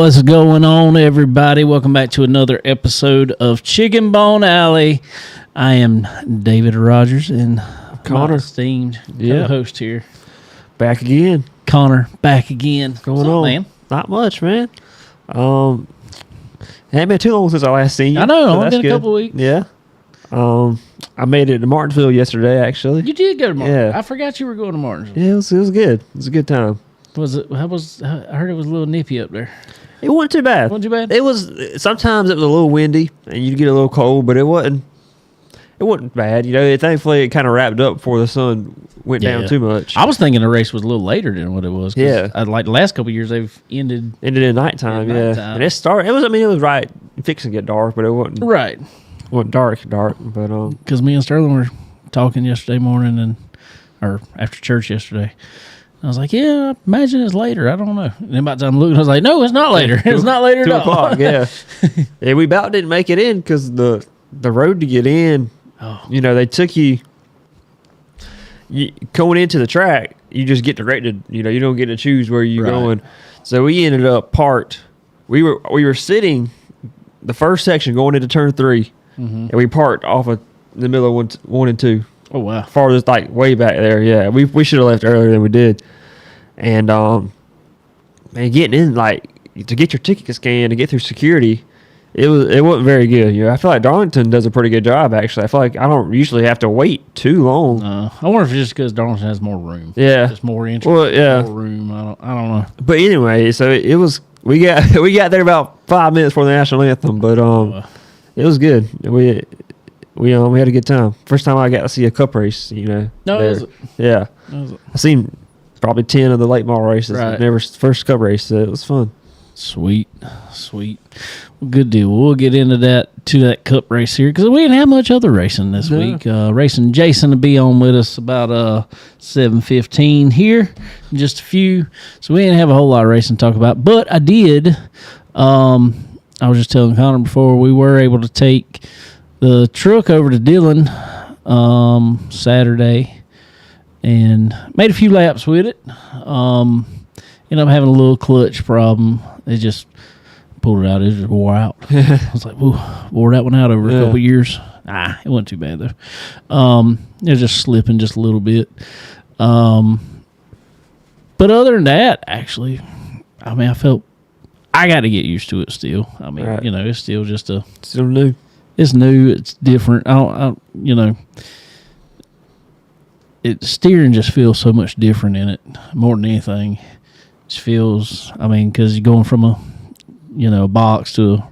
What's going on, everybody? Welcome back to another episode of Chicken Bone Alley. I am David Rogers and Connor, my esteemed co-host here. Back again. Connor, back again. What's going What's up, on, man? Not much, man. It ain't been too long since I last seen you. I know, so only that's been a couple weeks. Yeah. I made it to Martinsville yesterday, actually. You did go to Martinsville. Yeah. I forgot you were going to Martinsville. Yeah, it was good. It was a good time. Was it? I heard it was a little nippy up there. It wasn't too bad. Wasn't too bad? It was. Sometimes it was a little windy and you'd get a little cold, but it wasn't bad. You know, thankfully it kind of wrapped up before the sun went down too much. I was thinking the race was a little later than what it was. Yeah. Like the last couple of years, they've ended at nighttime, yeah. nighttime. And it started. It was right fixing to get dark, but it wasn't. right. Wasn't dark, but Because me and Sterling were talking yesterday morning or after church yesterday. I was like, yeah, I imagine it's later. I don't know. And then by the time I looked, I was like, no, it's not later. It's not later at all. 2 o'clock, yeah. Yeah, we about didn't make it in because the road to get in, you know, they took you going into the track, you just get directed, you know, you don't get to choose where you're going. So we ended up parked. We were sitting the first section going into turn 3, and we parked off of the middle of one and 2. Oh, wow. Farthest, like, way back there, yeah. We should have left earlier than we did. And, man, getting in, like, to get your ticket scanned, to get through security, it wasn't very good. You know, I feel like Darlington does a pretty good job, actually. I feel like I don't usually have to wait too long. I wonder if it's just because Darlington has more room. Yeah. Just more entry. Well, yeah. More room. I don't know. But anyway, so it was, we got there about 5 minutes before the national anthem, but it was good. We had a good time. First time I got to see a cup race, you know. No, there. was it? Yeah. Was it? I seen probably 10 of the late model races. Right. Never first cup race, so it was fun. Sweet. Well, good deal. We'll get into that cup race here because we didn't have much other racing this week. Racing Jason to be on with us about 7:15 here, just a few. So we didn't have a whole lot of racing to talk about, but I did. I was just telling Connor before we were able to take the truck over to Dillon Saturday and made a few laps with it. Ended up having a little clutch problem. It just pulled it out. It just wore out. I was like, "Whoa!" Wore that one out over a couple of years. It wasn't too bad though. It was just slipping just a little bit. But other than that, actually, I mean, I felt I got to get used to it still. I mean, you know, it's still just still new. It's new. It's different. I don't you know, steering just feels so much different in it more than anything. It just feels, I mean, because you're going from a box to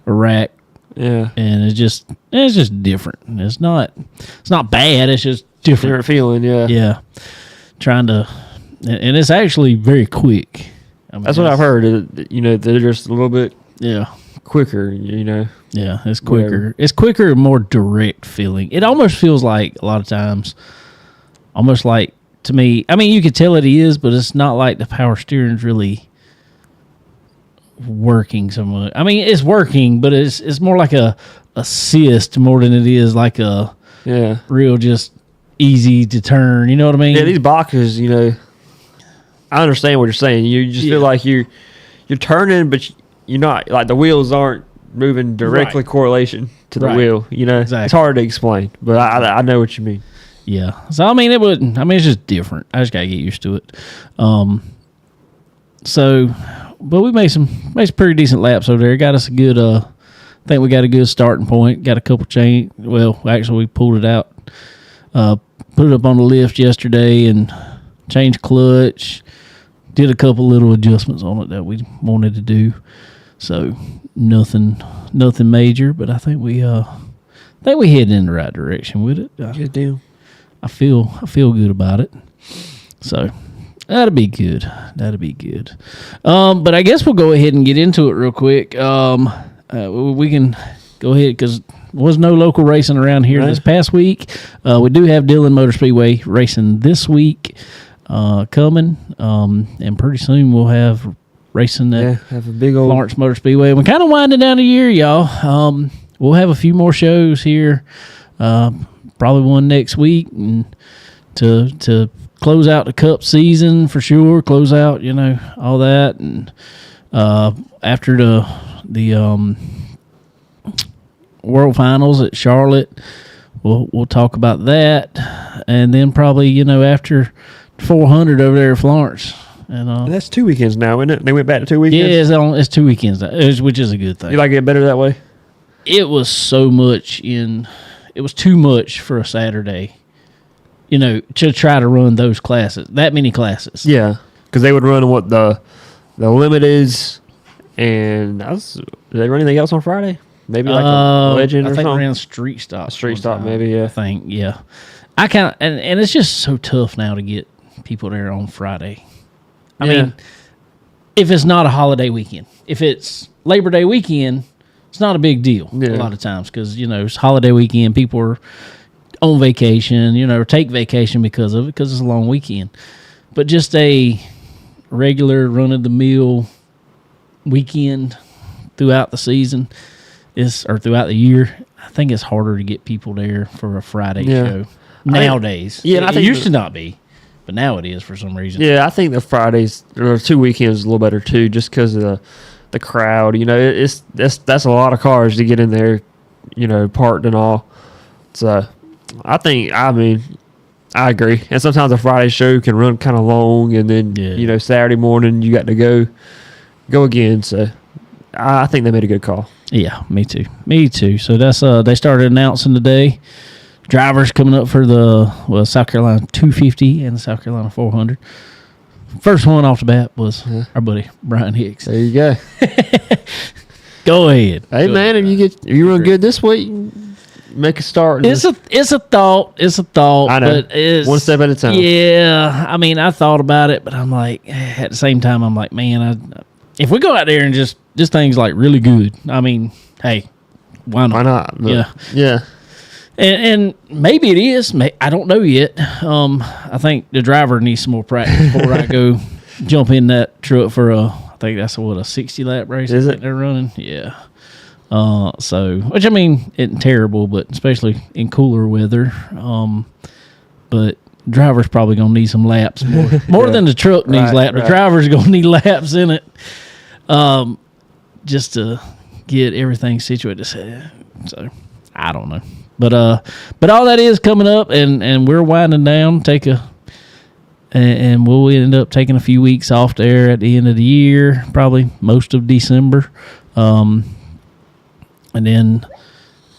a rack. Yeah. And it's just different. It's not bad. It's just different feeling. Yeah. Yeah. Trying to, and it's actually very quick. I mean, that's what I've heard. You know, they're just a little bit quicker, you know. Yeah, it's quicker. Whatever. It's quicker and more direct feeling. It almost feels like a lot of times, almost like to me, I mean, you could tell it is, but it's not like the power steering's really working so much. I mean, it's working, but it's more like a assist more than it is like a real just easy to turn. You know what I mean? Yeah, these boxes, you know, I understand what you're saying. You just feel like you're turning, but you're not, like the wheels aren't moving directly correlation to the wheel. You know, It's hard to explain, but I know what you mean. Yeah. So I mean, it's just different. I just gotta get used to it. But we made some pretty decent laps over there. Got us a good. I think we got a good starting point. Got a couple change. Well, actually, we pulled it out. Put it up on the lift yesterday and changed clutch. Did a couple little adjustments on it that we wanted to do. So nothing major, but I think we headed in the right direction with it. Good deal. I feel good about it. So that'll be good. But I guess we'll go ahead and get into it real quick. We can go ahead because there was no local racing around here this past week. We do have Dillon Motor Speedway racing this week coming, and pretty soon we'll have racing at have a big old Florence Motor Speedway. We're kind of winding down the year, y'all. We'll have a few more shows here, probably one next week, and to close out the Cup season for sure. Close out, all that, and After the World Finals at Charlotte, we'll talk about that, and then probably after 400 over there at Florence. And that's 2 weekends now, isn't it? They went back to 2 weekends. yeah, it's 2 weekends, which is a good thing. You like it better that way? It was so much it was too much for a Saturday, to try to run those classes, that many classes. Yeah, because they would run what the limit is, and did they run anything else on Friday? Maybe like a legend or I think something? ran Street Stop. Street one Stop, time, maybe, yeah. I think, yeah. I kind of, and it's just so tough now to get people there on Friday. I mean, if it's not a holiday weekend, if it's Labor Day weekend, it's not a big deal a lot of times because, it's holiday weekend. People are on vacation, or take vacation because of it, because it's a long weekend. But just a regular run-of-the-mill weekend throughout the season or throughout the year, I think it's harder to get people there for a Friday show nowadays. I think it used to not be, but now it is for some reason. Yeah, I think the Fridays or 2 weekends is a little better too, just because of the crowd. That's a lot of cars to get in there, parked and all. So I agree. And sometimes a Friday show can run kind of long, and then Saturday morning you got to go again. So I think they made a good call. Yeah, me too. So that's they started announcing today drivers coming up for the South Carolina 250 and the South Carolina 400. First one off the bat was our buddy Brian Hicks. There you go. Go ahead. Hey man, if you run good this week, make a start. It's a thought. I know. But it's one step at a time. Yeah, I mean, I thought about it, but I'm like, at the same time, I'm like, man, if we go out there and just things like really good, I mean, hey, why not? Why not? Look, yeah. And maybe it is. I don't know yet. I think the driver needs some more practice before I go jump in that truck for I think that's a 60-lap race. Is it? They're running? Yeah. So, which I mean, isn't terrible, but especially in cooler weather. But driver's probably gonna need some laps more than the truck needs laps. The driver's gonna need laps in it, just to get everything situated. So I don't know, but all that is coming up, and we're winding down. And we'll end up taking a few weeks off there at the end of the year, probably most of December. And then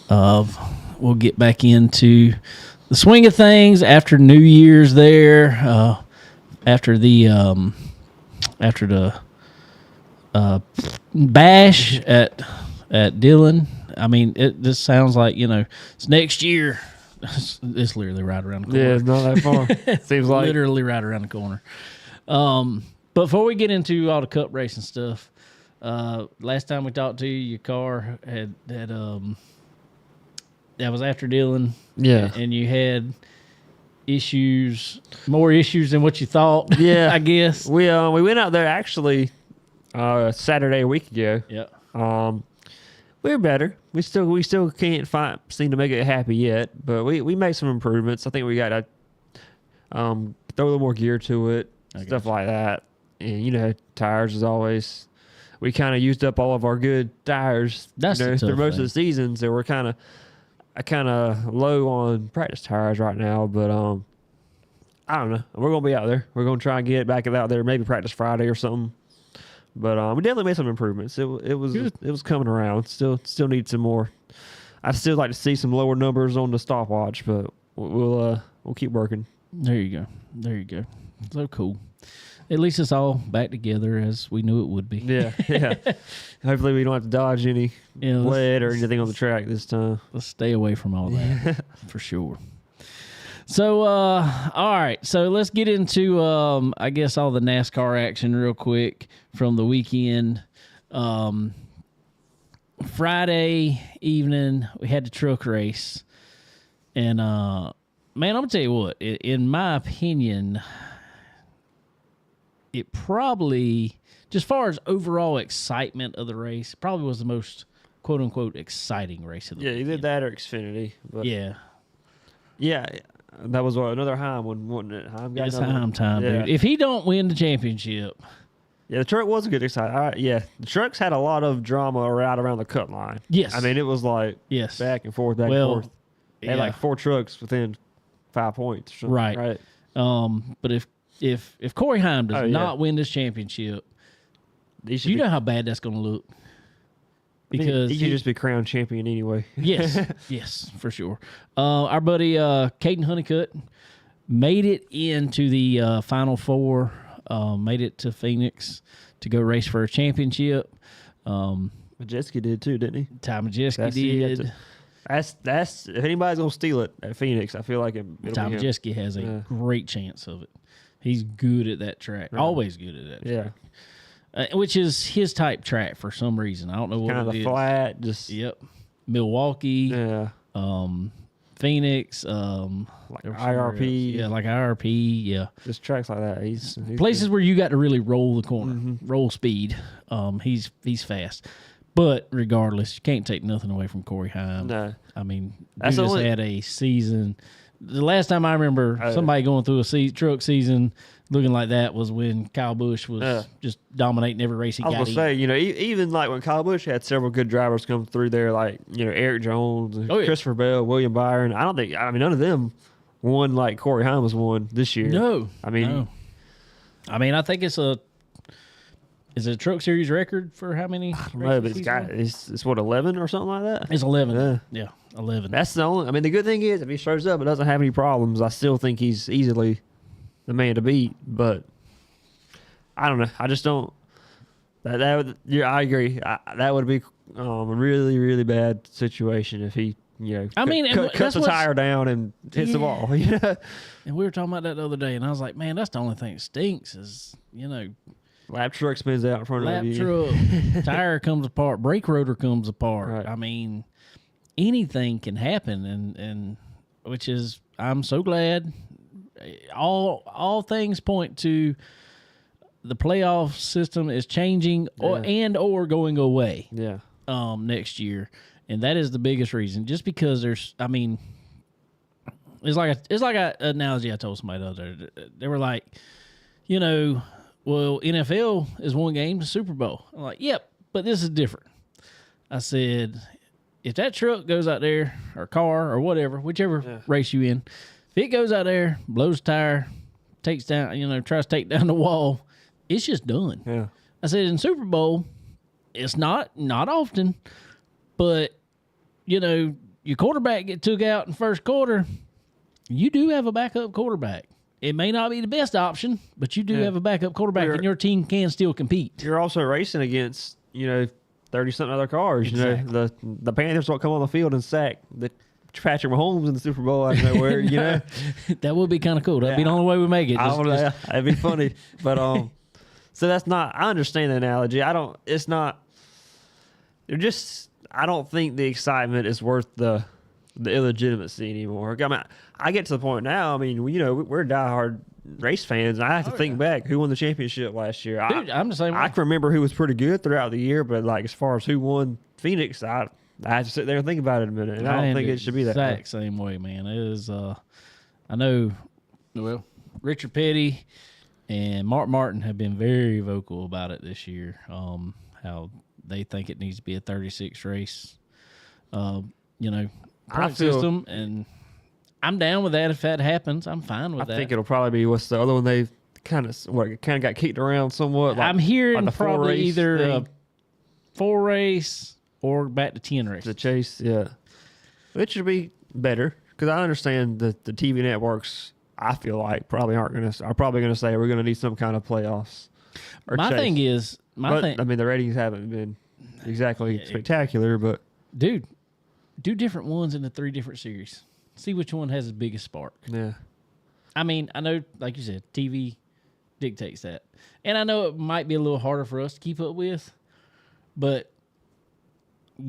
we'll get back into the swing of things after New Year's there, after the bash at Dillon. I mean, this sounds like, it's next year. It's literally right around the corner. Yeah, it's not that far. Seems like literally right around the corner. But before we get into all the cup racing stuff, last time we talked to you, your car had that was after Dillon. Yeah, and you had more issues than what you thought. Yeah, I guess we went out there actually Saturday a week ago. Yeah. We're better. We still can't seem to make it happy yet, but we made some improvements. I think we got to throw a little more gear to it, stuff like that. And tires as always. We kind of used up all of our good tires. That's through most of the season, so we're kind of low on practice tires right now. But I don't know. We're gonna be out there. We're gonna try and get back out there. Maybe practice Friday or something. But we definitely made some improvements. It was coming around. Still need some more. I'd still like to see some lower numbers on the stopwatch, but we'll keep working. There you go. So cool. At least it's all back together as we knew it would be. Yeah. Hopefully we don't have to dodge any lead or anything on the track this time. Let's stay away from all that for sure. So, all right. So let's get into, I guess, all the NASCAR action real quick from the weekend. Friday evening, we had the truck race. And, man, I'm going to tell you what. In my opinion, it probably, just as far as overall excitement of the race, probably was the most, quote-unquote, exciting race of the weekend. You did that or Xfinity. But Yeah. Yeah. That was another Heim one, wasn't it? It's Heim time, dude. If he don't win the championship, Yeah, the truck was a good exciting. Yeah, the trucks had a lot of drama right around the cut line. Yes. I mean it was like Yes. back and forth, back Well, and forth. They had yeah. like 4 trucks within 5 points. Or something, Right. Right. But if Corey Heim does Oh, yeah. not win this championship, He should you be, know how bad that's going to look. he Because should just be crowned champion anyway. yes, for sure. Our buddy Caden Honeycutt made it into the Final Four. Made it to Phoenix to go race for a championship. Majeski did too, didn't he? Ty Majeski That's- he had did. to- That's if anybody's gonna steal it at Phoenix, I feel like it'll Ty be him. Majeski has a Yeah. great chance of it. He's good at that track. Always good at that Yeah, track. Which is his type track for some reason. I don't know what kind of it the is. flat, just Yep. Milwaukee, yeah, Phoenix, like there was somewhere IRP, else. Yeah, like IRP, yeah. just tracks like that. He's Places good. where you got to really roll the corner, Mm-hmm. roll speed. He's fast. But regardless, you can't take nothing away from Corey Heim. No. I mean, That's dude the just only- had a season. The last time I remember Oh. somebody going through a truck season looking like that was when Kyle Busch was Yeah. just dominating every race he I was got gonna in. say, even like when Kyle Busch had several good drivers come through there, like Eric Jones, Oh, yeah. Christopher Bell, William Byron. I mean, none of them won like Corey Heim was won this year. No, I mean, no. I mean, I think it's a Truck Series record for how many? no, but races he's won? it's what 11 or something like that. It's 11. Yeah. Yeah, 11. That's the only. I mean, the good thing is if he shows up and doesn't have any problems, I still think he's easily the man to beat. But I don't know. I just don't. That would. Yeah, I agree. That would be a really really bad situation if he I mean, and cuts that's the what's- tire down and hits the Yeah. ball. Yeah. And we were talking about that the other day, and I was like, man, that's the only thing that stinks is, Lap truck spins out in front lap of you. truck, tire comes apart, brake rotor comes apart. Right. I mean, anything can happen, and which is, I'm so glad. All things point to the playoff system is changing or going away Yeah. next year, and that is the biggest reason. Just because there's, I mean, it's like a analogy I told somebody the other day. They were like, well, NFL is one game to Super Bowl. I'm like, yep, but this is different. I said, if that truck goes out there, or car, or whatever, whichever race you in, if it goes out there, blows a tire, takes down, tries to take down the wall, it's just done. Yeah. I said, in Super Bowl, it's not often, but, your quarterback get took out in first quarter, you do have a backup quarterback. It may not be the best option, but you do have a backup quarterback, and your team can still compete. You're also racing against 30-something other cars. Exactly. The Panthers don't come on the field and sack the Patrick Mahomes in the Super Bowl out of nowhere. That would be kind of cool. That'd be the only way we make it. I don't know. That'd be funny. But so that's not. I understand the analogy. I don't. It's not. They're just. I don't think the excitement is worth the illegitimacy anymore. I mean, I get to the point now. I mean, we're diehard race fans. And I have to think back who won the championship last year. Dude, I'm the same way. I can remember who was pretty good throughout the year, but like as far as who won Phoenix, I have to sit there and think about it a minute. And I don't think it should be that way. exact same way, man. It is. I know. Well, Richard Petty and Mark Martin have been very vocal about it this year. How they think it needs to be a 36 race. Point system, and I'm down with that. If that happens, I'm fine with I that. think it'll probably be what's the other one they kind of got kicked around somewhat. I'm hearing the probably four-race either thing. a 4 race or back to 10 races. The chase, yeah. It should be better because I understand that the TV networks. I feel like are probably gonna say we're gonna need some kind of playoffs. Or My chase. thing is, I mean, the ratings haven't been exactly spectacular, but dude, do different ones in the 3 different series. See which one has the biggest spark. yeah, I mean, I know, like you said, TV dictates that. And I know it might be a little harder for us to keep up with, but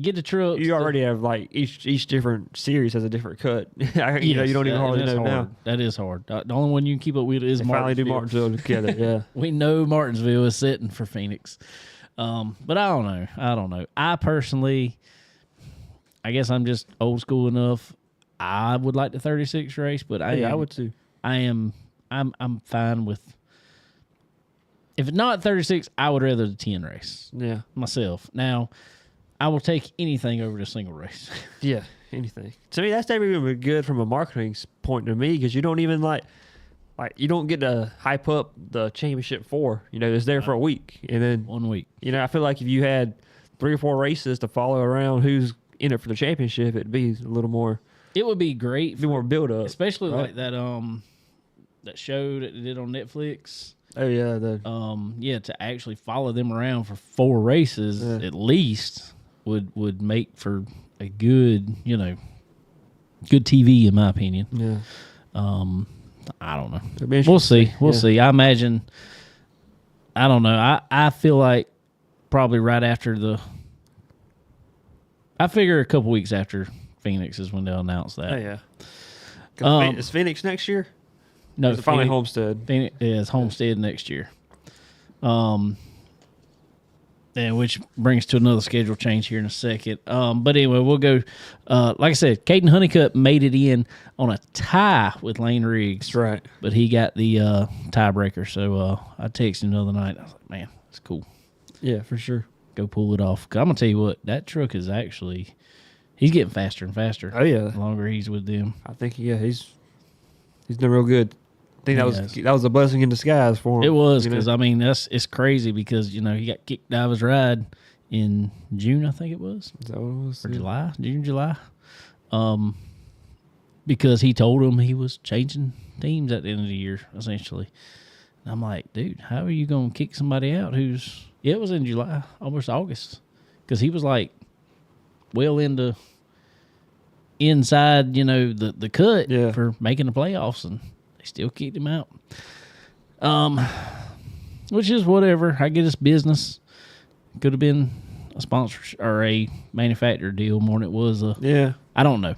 get the trucks. you already have like each different series has a different cut. You don't even hardly know now. That is hard. The only one you can keep up with is They finally do Martinsville. Martinsville together. Yeah, We know Martinsville is sitting for Phoenix. But I don't know. I personally, I guess I'm just old school enough. I would like the 36 race, but I would too. I'm fine with if it's not 36, I would rather the 10 race Yeah. myself. Now, I will take anything over the single race. Yeah. Anything. To me, that's never even good from a marketing point to me because you don't even like you don't get to hype up the championship for. It's there for a week, and then 1 week. I feel like if you had 3 or 4 races to follow around who's in it for the championship, it'd be a little more. It would be great, Be more build up, especially right? like that show that they did on Netflix. Oh yeah, To actually follow them around for 4 races at least would make for a good, good TV in my opinion. yeah. I don't know. It'd be We'll see. interesting. We'll Yeah. see. I imagine. I don't know. I feel like probably right after I figure a couple weeks after Phoenix is when they'll announce that. Oh yeah. 'Cause is Phoenix next year? No, It's finally Phoenix, Homestead. Phoenix is Homestead next year. And which brings to another schedule change here in a second. But anyway, we'll go. Like I said, Caden Honeycutt made it in on a tie with Lane Riggs. That's right. But he got the tiebreaker. So I texted him the other night. I was like, man, that's cool. Yeah, for sure. Go pull it off. 'Cause I'm going to tell you what, that truck is actually, he's getting faster and faster. Oh yeah. The longer he's with them. I think he's done real good. I think Yes. that was a blessing in disguise for him. It was you know? because, I mean, it's crazy because, he got kicked out of his ride in June, I think it was. Is that what it was? Or Yeah. July. Because he told him he was changing teams at the end of the year, essentially. And I'm like, dude, how are you going to kick somebody out who's, it was in July, almost August. Because he was like well into inside, the cut Yeah. for making the playoffs, and they still kicked him out. Which is whatever. I get his business. Could have been a sponsor or a manufacturer deal more than it was a. Yeah. I don't know.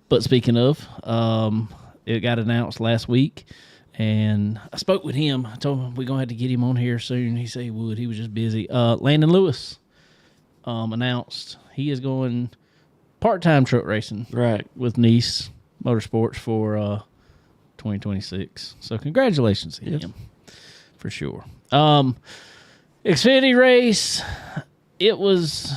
But speaking of, it got announced last week, and I spoke with him. I told him we're gonna have to get him on here soon. He said he would. He was just busy. Landon Lewis announced he is going part-time truck racing Right. with Nice Motorsports for 2026. So congratulations to him for sure. Xfinity race. It was.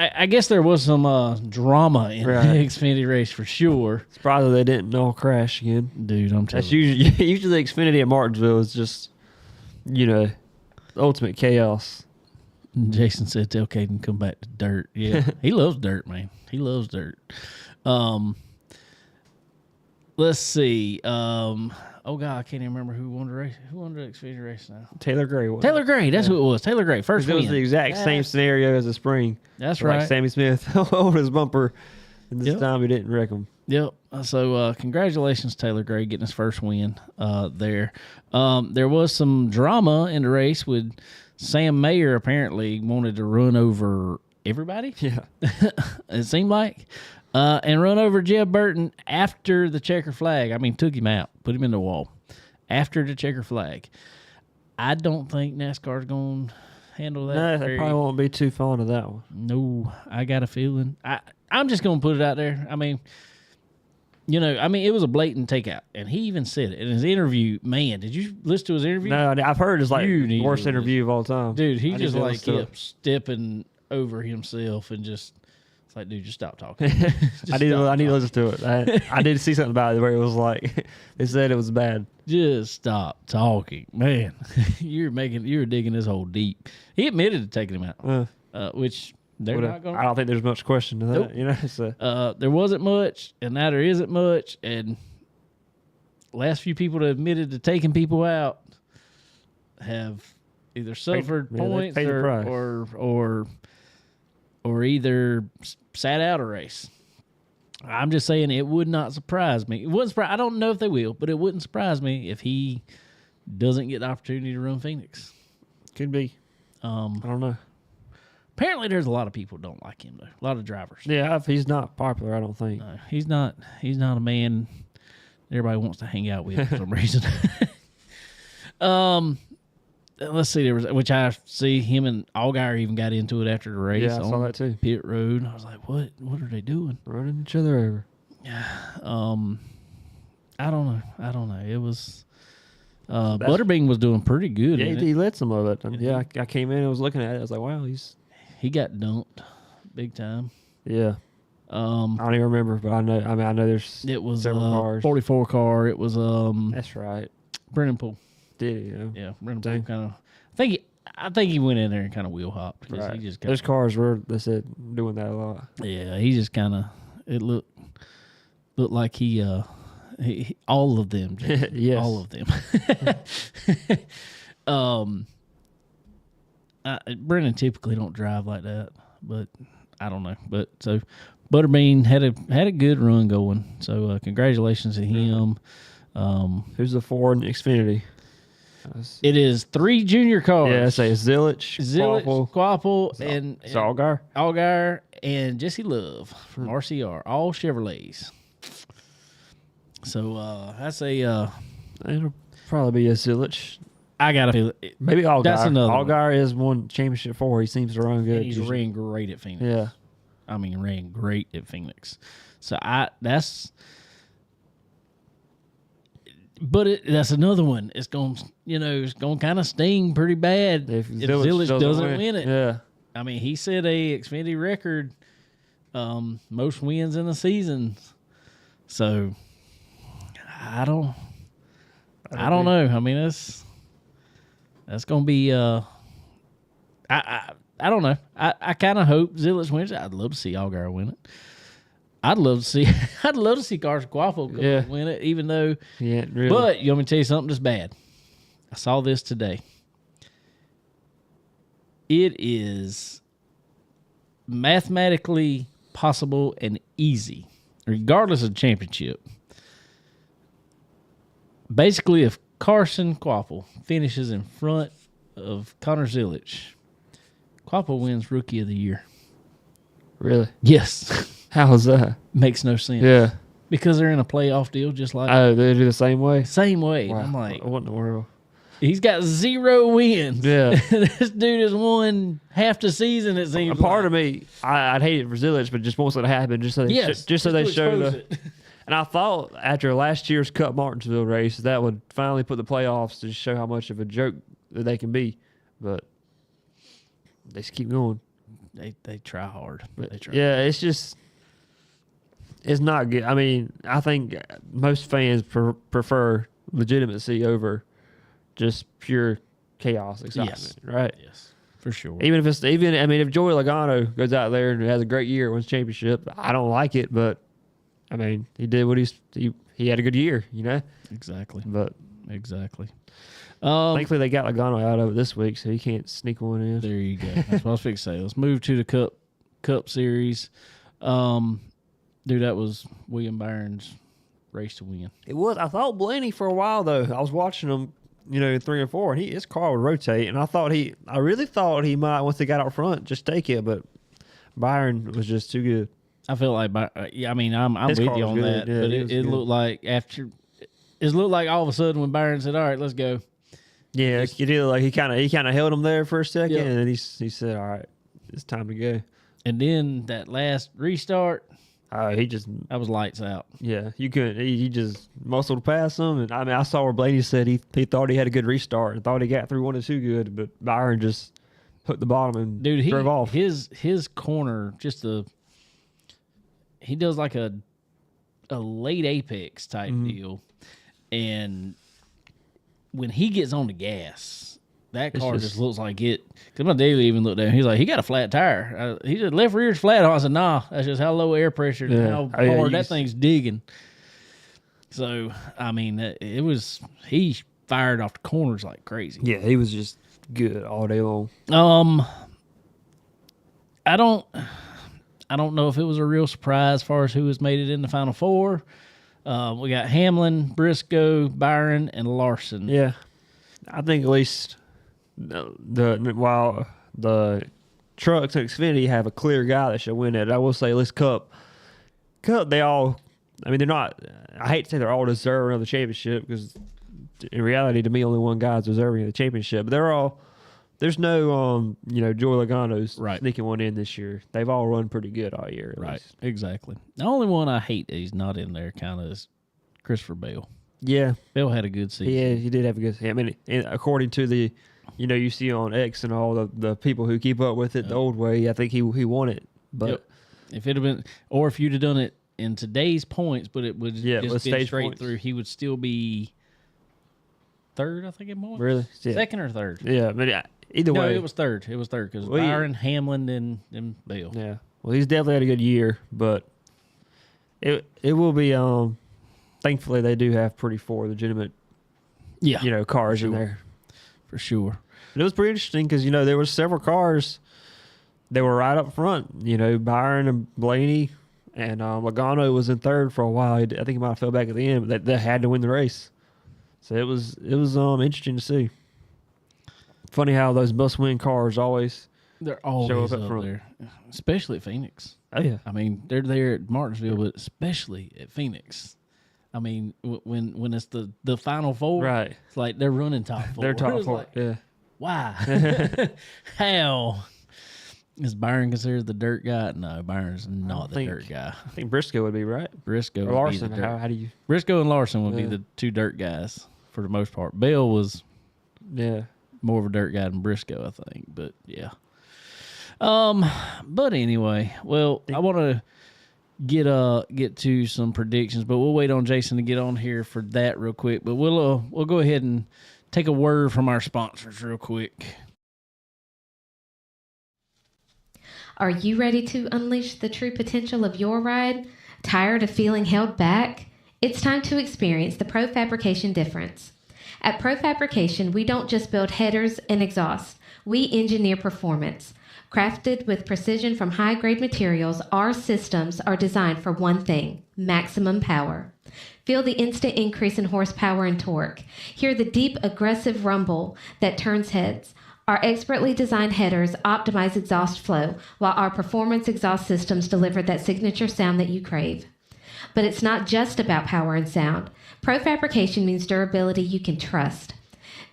I guess there was some drama in Right. the Xfinity race for sure. Surprised they didn't all crash again. Dude, I'm telling That's you. usually Xfinity at Martinsville is just, ultimate chaos. Jason said tell Caden come back to dirt. Yeah. He loves dirt, man. He loves dirt. Let's see. Oh God, I can't even remember who won the race. Who won the Xfinity race now? Taylor Gray. wasn't Taylor Gray. That's who it was. Taylor Gray. it? First It was win. the exact same scenario as the spring. That's Like right. Sammy Smith over his bumper, and this Yep. time he didn't wreck him. Yep. So congratulations, Taylor Gray, getting his first win there. There was some drama in the race with Sam Mayer apparently wanted to run over everybody, Yeah. it seemed like, and run over Jeb Burton after the checker flag. I mean, took him out, put him in the wall after the checker flag. I don't think NASCAR's going to handle that. No, they very- probably won't be too fond of that one. No, I got a feeling. I'm just going to put it out there. I mean, it was a blatant takeout, and he even said it in his interview. Man, did you listen to his interview? No, I've heard it's like You need the worst to interview of all time. Dude, he I need just to like listen to kept stepping over himself and just, it's like, dude, just stop talking. it. Just I need stop to talking. listen to it. I did see something about it where it was like they said it was bad. Just stop talking, man. You're digging this hole deep. He admitted to taking him out, which they're not going. I don't think there's much question to that. Nope. So There wasn't much, and now there isn't much. And last few people that admitted to taking people out have either suffered they points paid the price. or either sat out a race. I'm just saying it would not surprise me. It wouldn't surprise. I don't know if they will, but it wouldn't surprise me if he doesn't get the opportunity to run Phoenix. could be. I don't know. Apparently, there's a lot of people who don't like him though. A lot of drivers. Yeah, he's not popular. I don't think. No, he's not a man everybody wants to hang out with for some reason. Let's see, which I see him and Allgaier even got into it after the race. Yeah, I saw on that too. Pit road. I was like, what are they doing? Running each other over. I don't know. It was Butterbean was doing pretty good. Yeah, in he it. led some of it. And yeah, I came in and was looking at it. I was like, wow, He got dumped big time. yeah. I don't even remember, but I know. I mean, I know there's It was several cars. 44 car. It was That's right. Brennan Poole. Did he? You know? Yeah, Brennan Poole Dang. kind of. I think he went in there and kind of wheel hopped because Right. he just Those got. cars were, they said, doing that a lot. Yeah, he just kind of. It looked like he all of them. Just, Yes. all of them. Brennan typically don't drive like that, but I don't know. But so Butterbean had a good run going. So congratulations to him. Who's the Ford Xfinity? It is 3 junior cars. Yeah, I say Zilich, Zilich, Quaffle, Quapple, and Zalgar. Allgaier, and Jesse Love from RCR, all Chevrolets. So that's a. It'll probably be a Zilich. I gotta feel it. Maybe Allgaier. That's another one. Allgaier is won championship 4. He seems to run good. He's usually. ran great at Phoenix. Yeah. I mean, ran great at Phoenix. So that's another one. It's going to kind of sting pretty bad if Zilich doesn't win it. Yeah. I mean, he set a Xfinity record, most wins in a season. So I don't know. I mean, that's going to be. I don't know. I kind of hope Zilich wins. I'd love to see Allgaier win it. I'd love to see Carson Quaffle win it, even though. Yeah, really. But you want me to tell you something that's bad? I saw this today. It is mathematically possible and easy, regardless of championship. Basically, if Carson Quaffle finishes in front of Connor Zilich, Quaffle wins Rookie of the Year. Really? Yes. How is that? Makes no sense. Yeah. Because they're in a playoff deal just like Oh, they do the same way? same way. Wow. I'm like, What in the world? he's got 0 wins. Yeah. This dude has won half the season, it A seems part like. of me, I'd hate it for Zilich, but just wants it to happen just so they, Yes, just so they to show expose the. it. And I thought after last year's Cup Martinsville race, that would finally put the playoffs to show how much of a joke that they can be. But they just keep going. They try hard. But They try. yeah, it's not good. I mean, I think most fans prefer legitimacy over just pure chaos excitement, Yes. right? Yes, for sure. Even if if Joey Logano goes out there and has a great year, wins championship, I don't like it, but I mean, he did what he had a good year, Exactly. But Exactly. thankfully they got Logano out of it this week, so he can't sneak one in. There you go. That's what I was fixing to say. Let's move to the Cup Series. Dude, that was William Byron's race to win. It was. I thought Blaney for a while though. I was watching him, in 3 and 4, and his car would rotate, and I really thought he might once they got out front just take it, but Byron was just too good. I feel like, yeah, I mean, I'm His with car you was on good. that, Yeah, but he was it good. looked like it looked like all of a sudden when Byron said, "All right, let's go." Yeah, it did look like he kind of held him there for a second, Yeah. and then he said, "All right, it's time to go." And then that last restart, He just that was lights out. yeah, you couldn't. He just muscled past him, and I mean, I saw where Blaney said he thought he had a good restart and thought he got through 1 or 2 good, but Byron just hooked the bottom and Dude, drove off. his corner, he does like a late apex type Mm-hmm. deal, and when he gets on the gas, that It's car just- just looks like it. Because my daily even looked down, he's like, he got a flat tire. He said left rear's flat. I said, nah, that's just how low air pressure and Yeah. how Oh, yeah, hard you that s- thing's digging. So I mean, he fired off the corners like crazy. Yeah, he was just good all day long. I don't know if it was a real surprise as far as who has made it in the Final Four. We got Hamlin, Briscoe, Byron, and Larson. Yeah, I think at least while the trucks and Xfinity have a clear guy that should win it, I will say at least Cup, they all. I mean, they're not. I hate to say they're all deserving of the championship because in reality, to me, only one guy's deserving of the championship. But they're all. There's no, Joey Logano's Right. sneaking one in this year. They've all run pretty good all year. At Right, least. exactly. The only one I hate that he's not in there kind of is Christopher Bale. Yeah, Bill had a good season. yeah, he did have a good. I mean, and according to the, you see on X and all the people who keep up with it the old way, I think he won it. But Yep. If it had been, or if you'd have done it in today's points, but it would Yeah, just with been stage straight points. through, he would still be third, I think, in points. Really? Yeah. Second or third? yeah, but either No, way, it was third. It was third because Well, he- Byron, Hamlin, and Bill. Yeah. Well, he's definitely had a good year, but it will be. Thankfully, they do have pretty four legitimate, Yeah, cars in sure. there. for sure. And it was pretty interesting because there were several cars that were right up front. Byron and Blaney and Logano was in third for a while. I think he might have fell back at the end, but they had to win the race. So it was interesting to see. Funny how those must-win cars always. They're always Show up up at front. there, especially at Phoenix. Oh yeah, I mean, they're there at Martinsville, but especially at Phoenix. I mean, when it's the final four, right. It's like they're running top four. They're top It's four. like, Yeah. why? How? Is Byron considered the dirt guy? No, Byron's not the think- dirt guy. I think Briscoe would be right. Briscoe Or would be Larson. the dirt. How do you? Briscoe and Larson would be Yeah. the two dirt guys for the most part. Bell was Yeah. more of a dirt guy than Briscoe, I think. But yeah. But anyway, well, I want to get to some predictions, but we'll wait on Jason to get on here for that real quick. But we'll go ahead and take a word from our sponsors real quick. Are you ready to unleash the true potential of your ride? Tired of feeling held back? It's time to experience the Pro Fabrication difference. At Pro Fabrication, we don't just build headers and exhaust. We engineer performance. Crafted with precision from high-grade materials, our systems are designed for one thing: maximum power. Feel the instant increase in horsepower and torque. Hear the deep, aggressive rumble that turns heads. Our expertly designed headers optimize exhaust flow, while our performance exhaust systems deliver that signature sound that you crave. But it's not just about power and sound. Pro Fabrication means durability you can trust.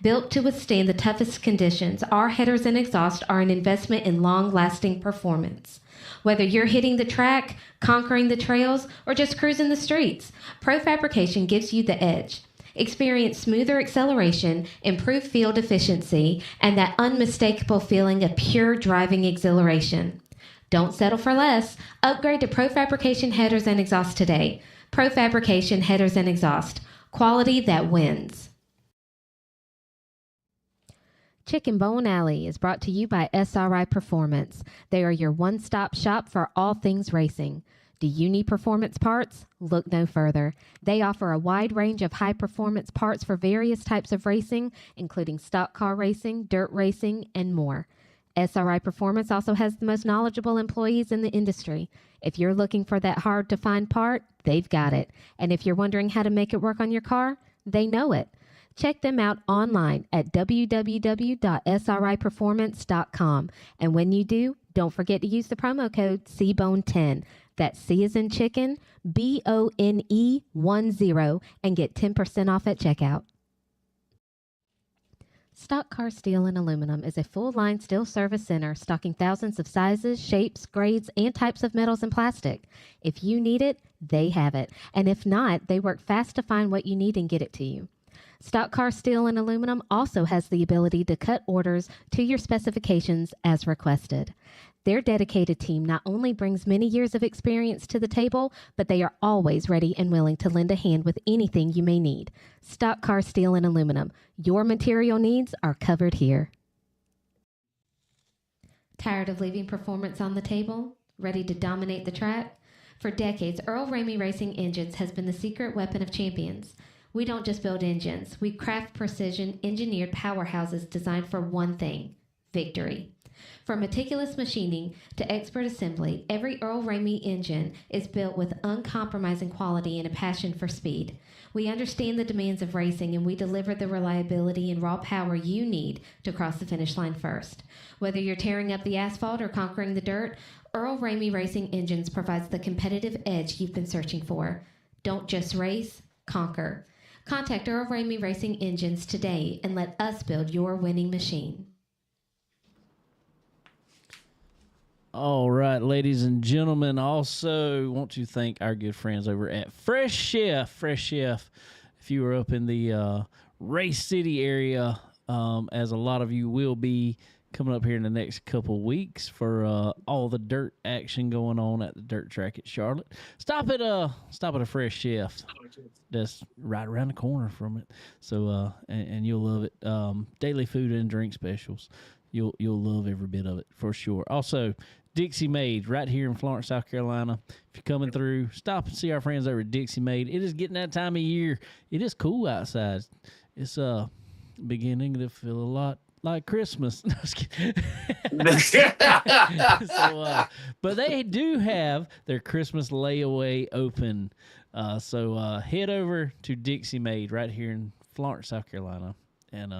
Built to withstand the toughest conditions, our headers and exhaust are an investment in long-lasting performance. Whether you're hitting the track, conquering the trails, or just cruising the streets, Pro Fabrication gives you the edge. Experience smoother acceleration, improved field efficiency, and that unmistakable feeling of pure driving exhilaration. Don't settle for less. Upgrade to Pro Fabrication headers and exhaust today. Pro Fabrication headers and exhaust. Quality that wins. Chicken Bone Alley is brought to you by SRI Performance. They are your one-stop shop for all things racing. Do you need performance parts? Look no further. They offer a wide range of high-performance parts for various types of racing, including stock car racing, dirt racing, and more. SRI Performance also has the most knowledgeable employees in the industry. If you're looking for that hard-to-find part, they've got it. And if you're wondering how to make it work on your car, they know it. Check them out online at www.sriperformance.com. And when you do, don't forget to use the promo code CBONE10. That's C as in chicken, BONE10, and get 10% off at checkout. Stock Car Steel and Aluminum is a full-line steel service center stocking thousands of sizes, shapes, grades, and types of metals and plastic. If you need it, they have it. And if not, they work fast to find what you need and get it to you. Stock Car Steel and Aluminum also has the ability to cut orders to your specifications as requested. Their dedicated team not only brings many years of experience to the table, but they are always ready and willing to lend a hand with anything you may need. Stock Car Steel and Aluminum. Your material needs are covered here. Tired of leaving performance on the table? Ready to dominate the track? For decades, Earl Ramey Racing Engines has been the secret weapon of champions. We don't just build engines. We craft precision, engineered powerhouses designed for one thing: victory. From meticulous machining to expert assembly, every Earl Ramey engine is built with uncompromising quality and a passion for speed. We understand the demands of racing, and we deliver the reliability and raw power you need to cross the finish line first. Whether you're tearing up the asphalt or conquering the dirt, Earl Ramey Racing Engines provides the competitive edge you've been searching for. Don't just race, conquer. Contact Earl Ramey Racing Engines today and let us build your winning machine. All right, ladies and gentlemen, also want to thank our good friends over at Fresh Chef. Fresh Chef. if you are up in the Race City area, as a lot of you will be coming up here in the next couple weeks for all the dirt action going on at the dirt track at Charlotte. Stop at a Fresh Chef that's right around the corner from it. So and you'll love it. Daily food and drink specials. You'll love every bit of it for sure. Also, Dixie Made right here in Florence, South Carolina. If you're coming through, stop and see our friends over at Dixie Made. It is getting that time of year. It is cool outside. It's beginning to feel a lot like Christmas. No, just kidding. But they do have their Christmas layaway open. So head over to Dixie Made right here in Florence, South Carolina, and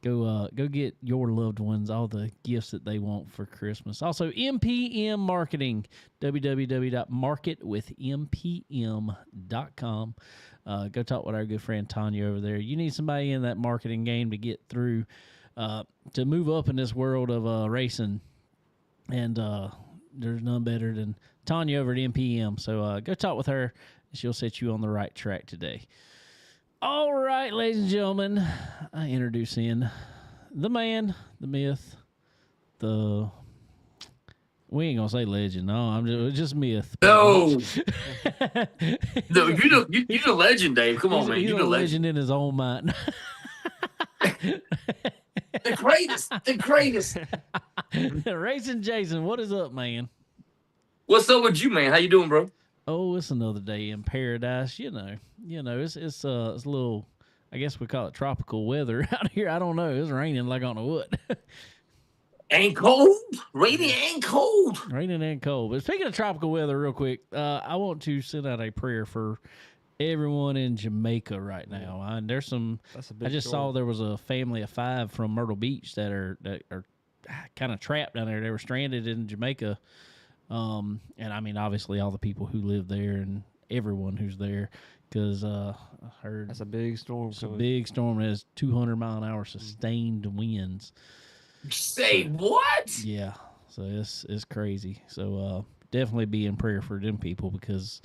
go get your loved ones all the gifts that they want for Christmas. Also, MPM Marketing, www.marketwithmpm.com. Go talk with our good friend Tanya over there. You need somebody in that marketing game to get through, to move up in this world of racing. And there's none better than Tanya over at MPM. So go talk with her, and she'll set you on the right track today. All right, ladies and gentlemen, I introduce in the man, the myth, we ain't gonna say legend. No, I'm just myth. No, no, you're the legend, Dave. Come on, man, He's you're a the legend. in his own mind. The greatest. Racing Jason, what is up, man? What's up with you, man? How you doing, bro? Oh, it's another day in paradise. You know, it's a little, I guess we call it tropical weather out here. I don't know. It's raining like on the wood. Ain't cold, raining ain't cold. Raining and cold. But speaking of tropical weather, real quick, I want to send out a prayer for everyone in Jamaica right now. There's some. That's a big I just saw there was a family of 5 from Myrtle Beach that are kind of trapped down there. They were stranded in Jamaica. And I mean, obviously, all the people who live there and everyone who's there, because I heard That's a big storm. it's a big storm that has 200-mile-an-hour sustained winds. Say what? Yeah, so it's crazy. So definitely be in prayer for them people, because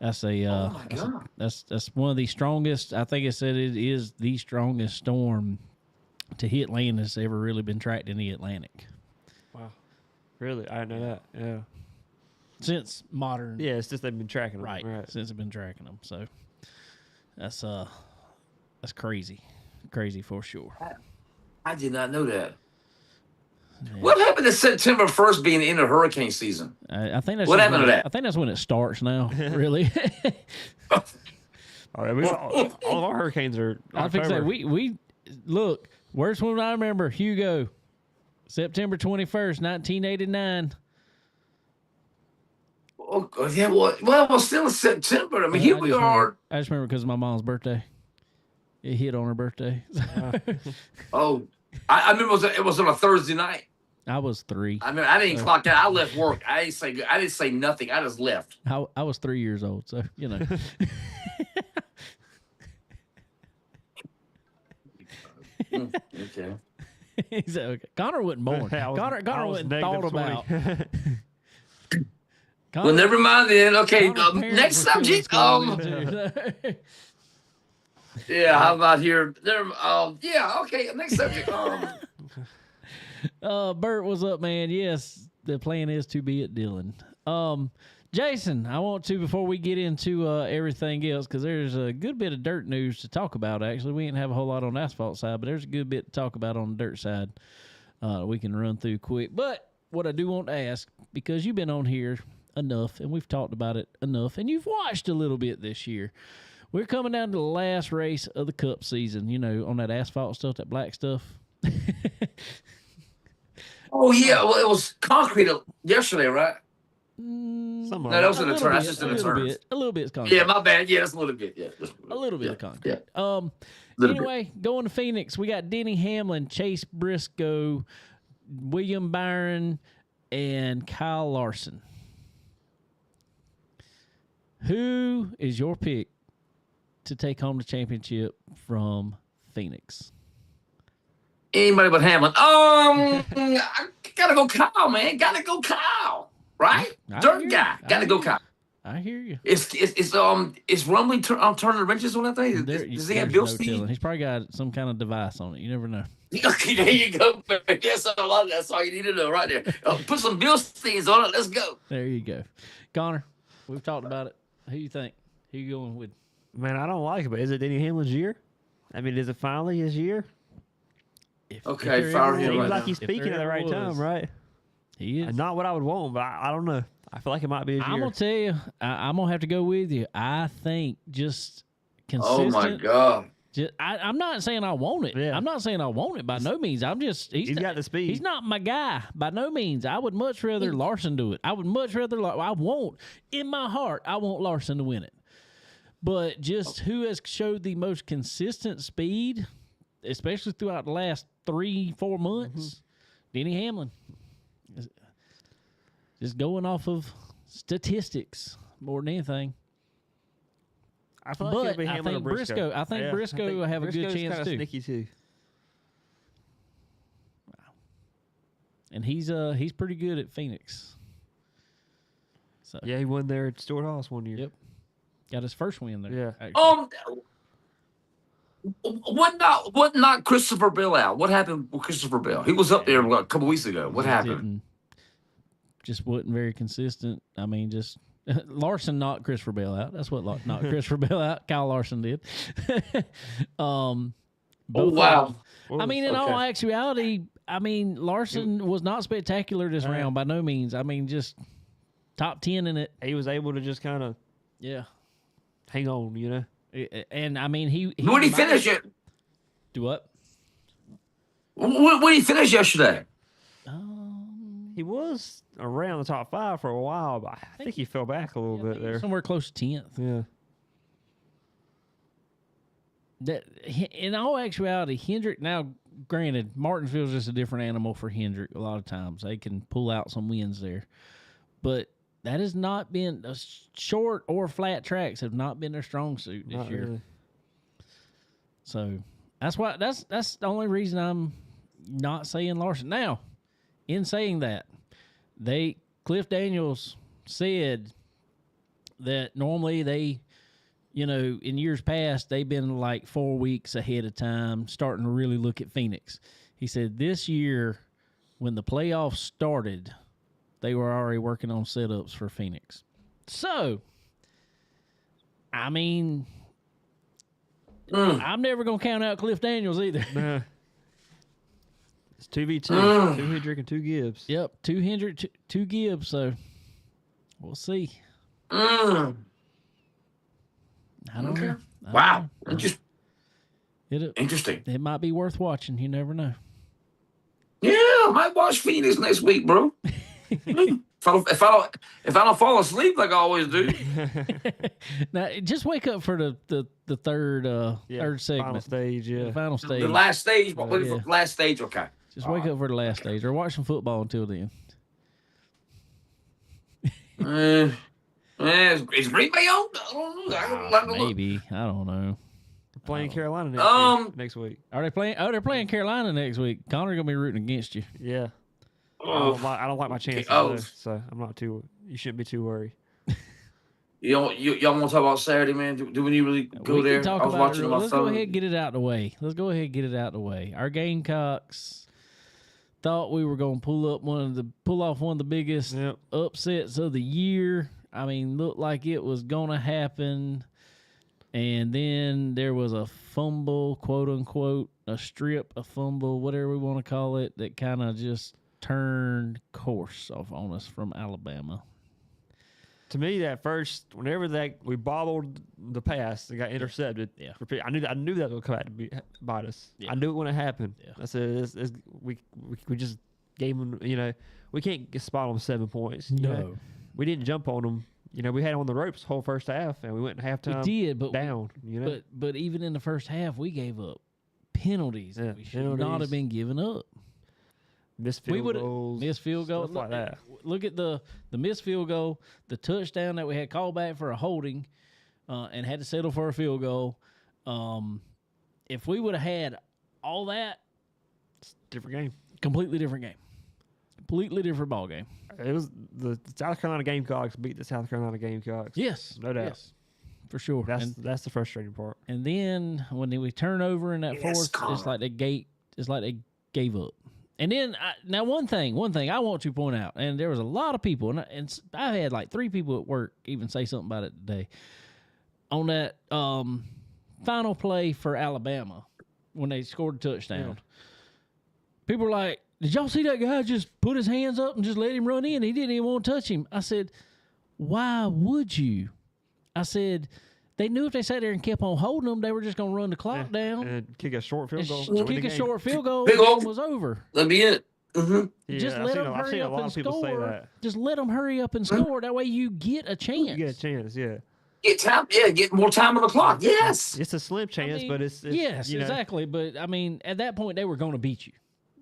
that's Oh my God. that's one of the strongest. I think it said it is the strongest storm to hit land that's ever really been tracked in the Atlantic Wow. Really? I didn't know that. Yeah. since modern. Yeah, it's just they've been tracking them. Right. Since I've been tracking them. So that's crazy. Crazy for sure. I did not know that. Yeah. What happened to September 1st being in the hurricane season? I think that's What just happened to when- that? I think that's when it starts now, really. All right, all of our hurricanes are. I think that October. we look, worst one I remember, Hugo, September 21st, 1989. Oh, yeah, well, it was still in September. I mean, here we are. I just remember because of my mom's birthday. It hit on her birthday. Oh, I remember it was on a Thursday night. I was 3. I mean, I didn't clock out. I left work. I didn't say nothing. I just left. I was 3 years old, so you know. Okay. He said, okay. Connor wasn't born. I was- Connor I was wasn't thought negative about. 20. Connor, Well, never mind then. Okay, Connor's parents next were still in subject. school then, too. Yeah, how about here? There. Yeah. Okay, next subject. Bert, what's up, man? Yes, the plan is to be at Dillon. Jason, I want to, before we get into everything else, because there's a good bit of dirt news to talk about, actually. We didn't have a whole lot on the asphalt side, but there's a good bit to talk about on the dirt side. We can run through quick. But what I do want to ask, because you've been on here enough, and we've talked about it enough, and you've watched a little bit this year. We're coming down to the last race of the Cup season, on that asphalt stuff, that black stuff. Oh yeah, well, it was concrete yesterday, right? Some No, that was in the turn. That's just in the turn. A little bit's concrete. Yeah, my bad. Yeah, that's a little bit. Yeah, A little bit of concrete. Yeah. Little Anyway, going to Phoenix, we got Denny Hamlin, Chase Briscoe, William Byron, and Kyle Larson. Who is your pick to take home the championship from Phoenix? Anybody but Hamlin. I gotta go Kyle, man. Gotta go Kyle. Right? I Dirt hear guy. you. Gotta go Kyle. I hear you. Is Rumley turning the wrenches on that thing? Does he have Bill no Steve? telling. He's probably got some kind of device on it. You never know. Okay, there you go, man. That's all you need to know right there. Put some Bill Steves on it. Let's go. There you go. Connor, we've talked about it. Who you think? Who you going with? Man, I don't like it, but is it Denny Hamlin's year? I mean, is it finally his year? Okay, fire him Seems right like now. he's speaking at the right time, right? He is. And not what I would want, but I don't know. I feel like it might be his I'm year. gonna tell you. I'm gonna have to go with you. I think just consistent. Oh my God. I'm not saying I want it. Yeah. I'm not saying I want it by no means. I'm just He's got the speed. He's not my guy by no means. I would much rather Larson do it. I would much rather. I want in my heart. I want Larson to win it. But just who has showed the most consistent speed, especially throughout the last 3-4 months, Denny Hamlin. Just going off of statistics more than anything. I feel like it'll But be I Hamlin or think Briscoe. I think Briscoe will have a good Briscoe's chance kinda too. Sneaky too. And he's pretty good at Phoenix. So Yeah, he won there at Stuart Haas one year. Yep. Got his first win there. Yeah. actually. What knocked Christopher Bell out? What happened with Christopher Bell? He was up there a couple weeks ago. What happened? Just wasn't very consistent. I mean, just Larson knocked Christopher Bell out. That's what knocked Christopher Bell out. Kyle Larson did. Both wow. I mean, in all Okay. actuality, I mean, Larson was not spectacular this round by no means. I mean, just top 10 in it. He was able to just kind of Yeah. hang on, you know. And I mean, he When did he finish it? Do what? When did he finish yesterday? He was around the top 5 for a while, but I think he fell back a little bit there. Somewhere close to 10th. Yeah. That in all actuality, Hendrick. Now, granted, Martinsville's just a different animal for Hendrick. A lot of times they can pull out some wins there, but that has not been short or flat tracks have not been their strong suit this Not year. really. So that's why that's the only reason I'm not saying Larson. Now, in saying that, Cliff Daniels said that normally they, in years past, they've been like 4 weeks ahead of time starting to really look at Phoenix. He said this year, when the playoffs started, they were already working on setups for Phoenix. So, I mean, I'm never going to count out Cliff Daniels either. Nah. It's 2v2. 2 Hendrick and 2 Gibbs. Yep, 2 Hendrick, 2 Gibbs, so we'll see. Mm. I don't Okay. know. I Wow. don't know. Interesting. It might be worth watching. You never know. Yeah, I might watch Phoenix next week, bro. if I don't fall asleep like I always do. Now, just wake up for the third third segment, Final stage, yeah. the final stage. The last stage. Yeah. Last stage. Okay. Just wake up for the last stage, or watch some football until then. Is Green Bay on? I don't know. I don't know. Maybe, I don't know. Playing Carolina next week. Are they playing? Oh, they're playing Carolina next week. Connor gonna be rooting against you. Yeah. Oh, I don't like my chances, Oh. though, so I'm not too. You shouldn't be too worried. y'all want to talk about Saturday, man? Do we really go We there? can talk I was about watching it. on my Let's go phone. ahead and get it out of the way. Our Gamecocks thought we were going to pull off one of the biggest Yep. upsets of the year. I mean, looked like it was going to happen. And then there was a fumble, quote unquote, a strip, a fumble, whatever we want to call it, that kind of just turned course off on us from Alabama. To me, that first, whenever we bobbled the pass and got intercepted, Yeah. I knew that would come out to bite us. Yeah. I knew it when it happened. Yeah. I said, we just gave them, we can't get spot on 7 points. you know. We didn't jump on them. We had them on the ropes the whole first half, and we went in halftime We did, but down. But even in the first half, we gave up penalties that we should not have been giving up. Missed We field would goals. missed field goal stuff like that. Look at the missed field goal, the touchdown that we had called back for a holding, and had to settle for a field goal. If we would have had all that, Different game. completely different game. completely different ball game. It was the South Carolina Gamecocks beat the South Carolina Gamecocks. Yes, No doubt. yes, for sure. That's the frustrating part. And then when we turn over in that Yes, fourth, Connor. it's like they gave up. And then now one thing I want to point out, and there was a lot of people, and I had like 3 people at work even say something about it today on that final play for Alabama when they scored a touchdown. Yeah. People were like, "Did y'all see that guy just put his hands up and just let him run in? He didn't even want to touch him." I said, "Why would you?" I said, "They knew if they sat there and kept on holding them, they were just going to run the clock down And kick a short field and goal. to win kick the a game. short field goal, Big and ol- it was over." That'd be it. Mm-hmm. Yeah, Just I've let seen them I've hurry seen a up lot and of people say score. that. Just let them hurry up and score. That way you get a chance. You get a chance, yeah. Get time. Yeah, get more time on the clock. Yes. It's a slim I chance, mean, but it's yes, you know, exactly. But I mean, at that point, they were going to beat you.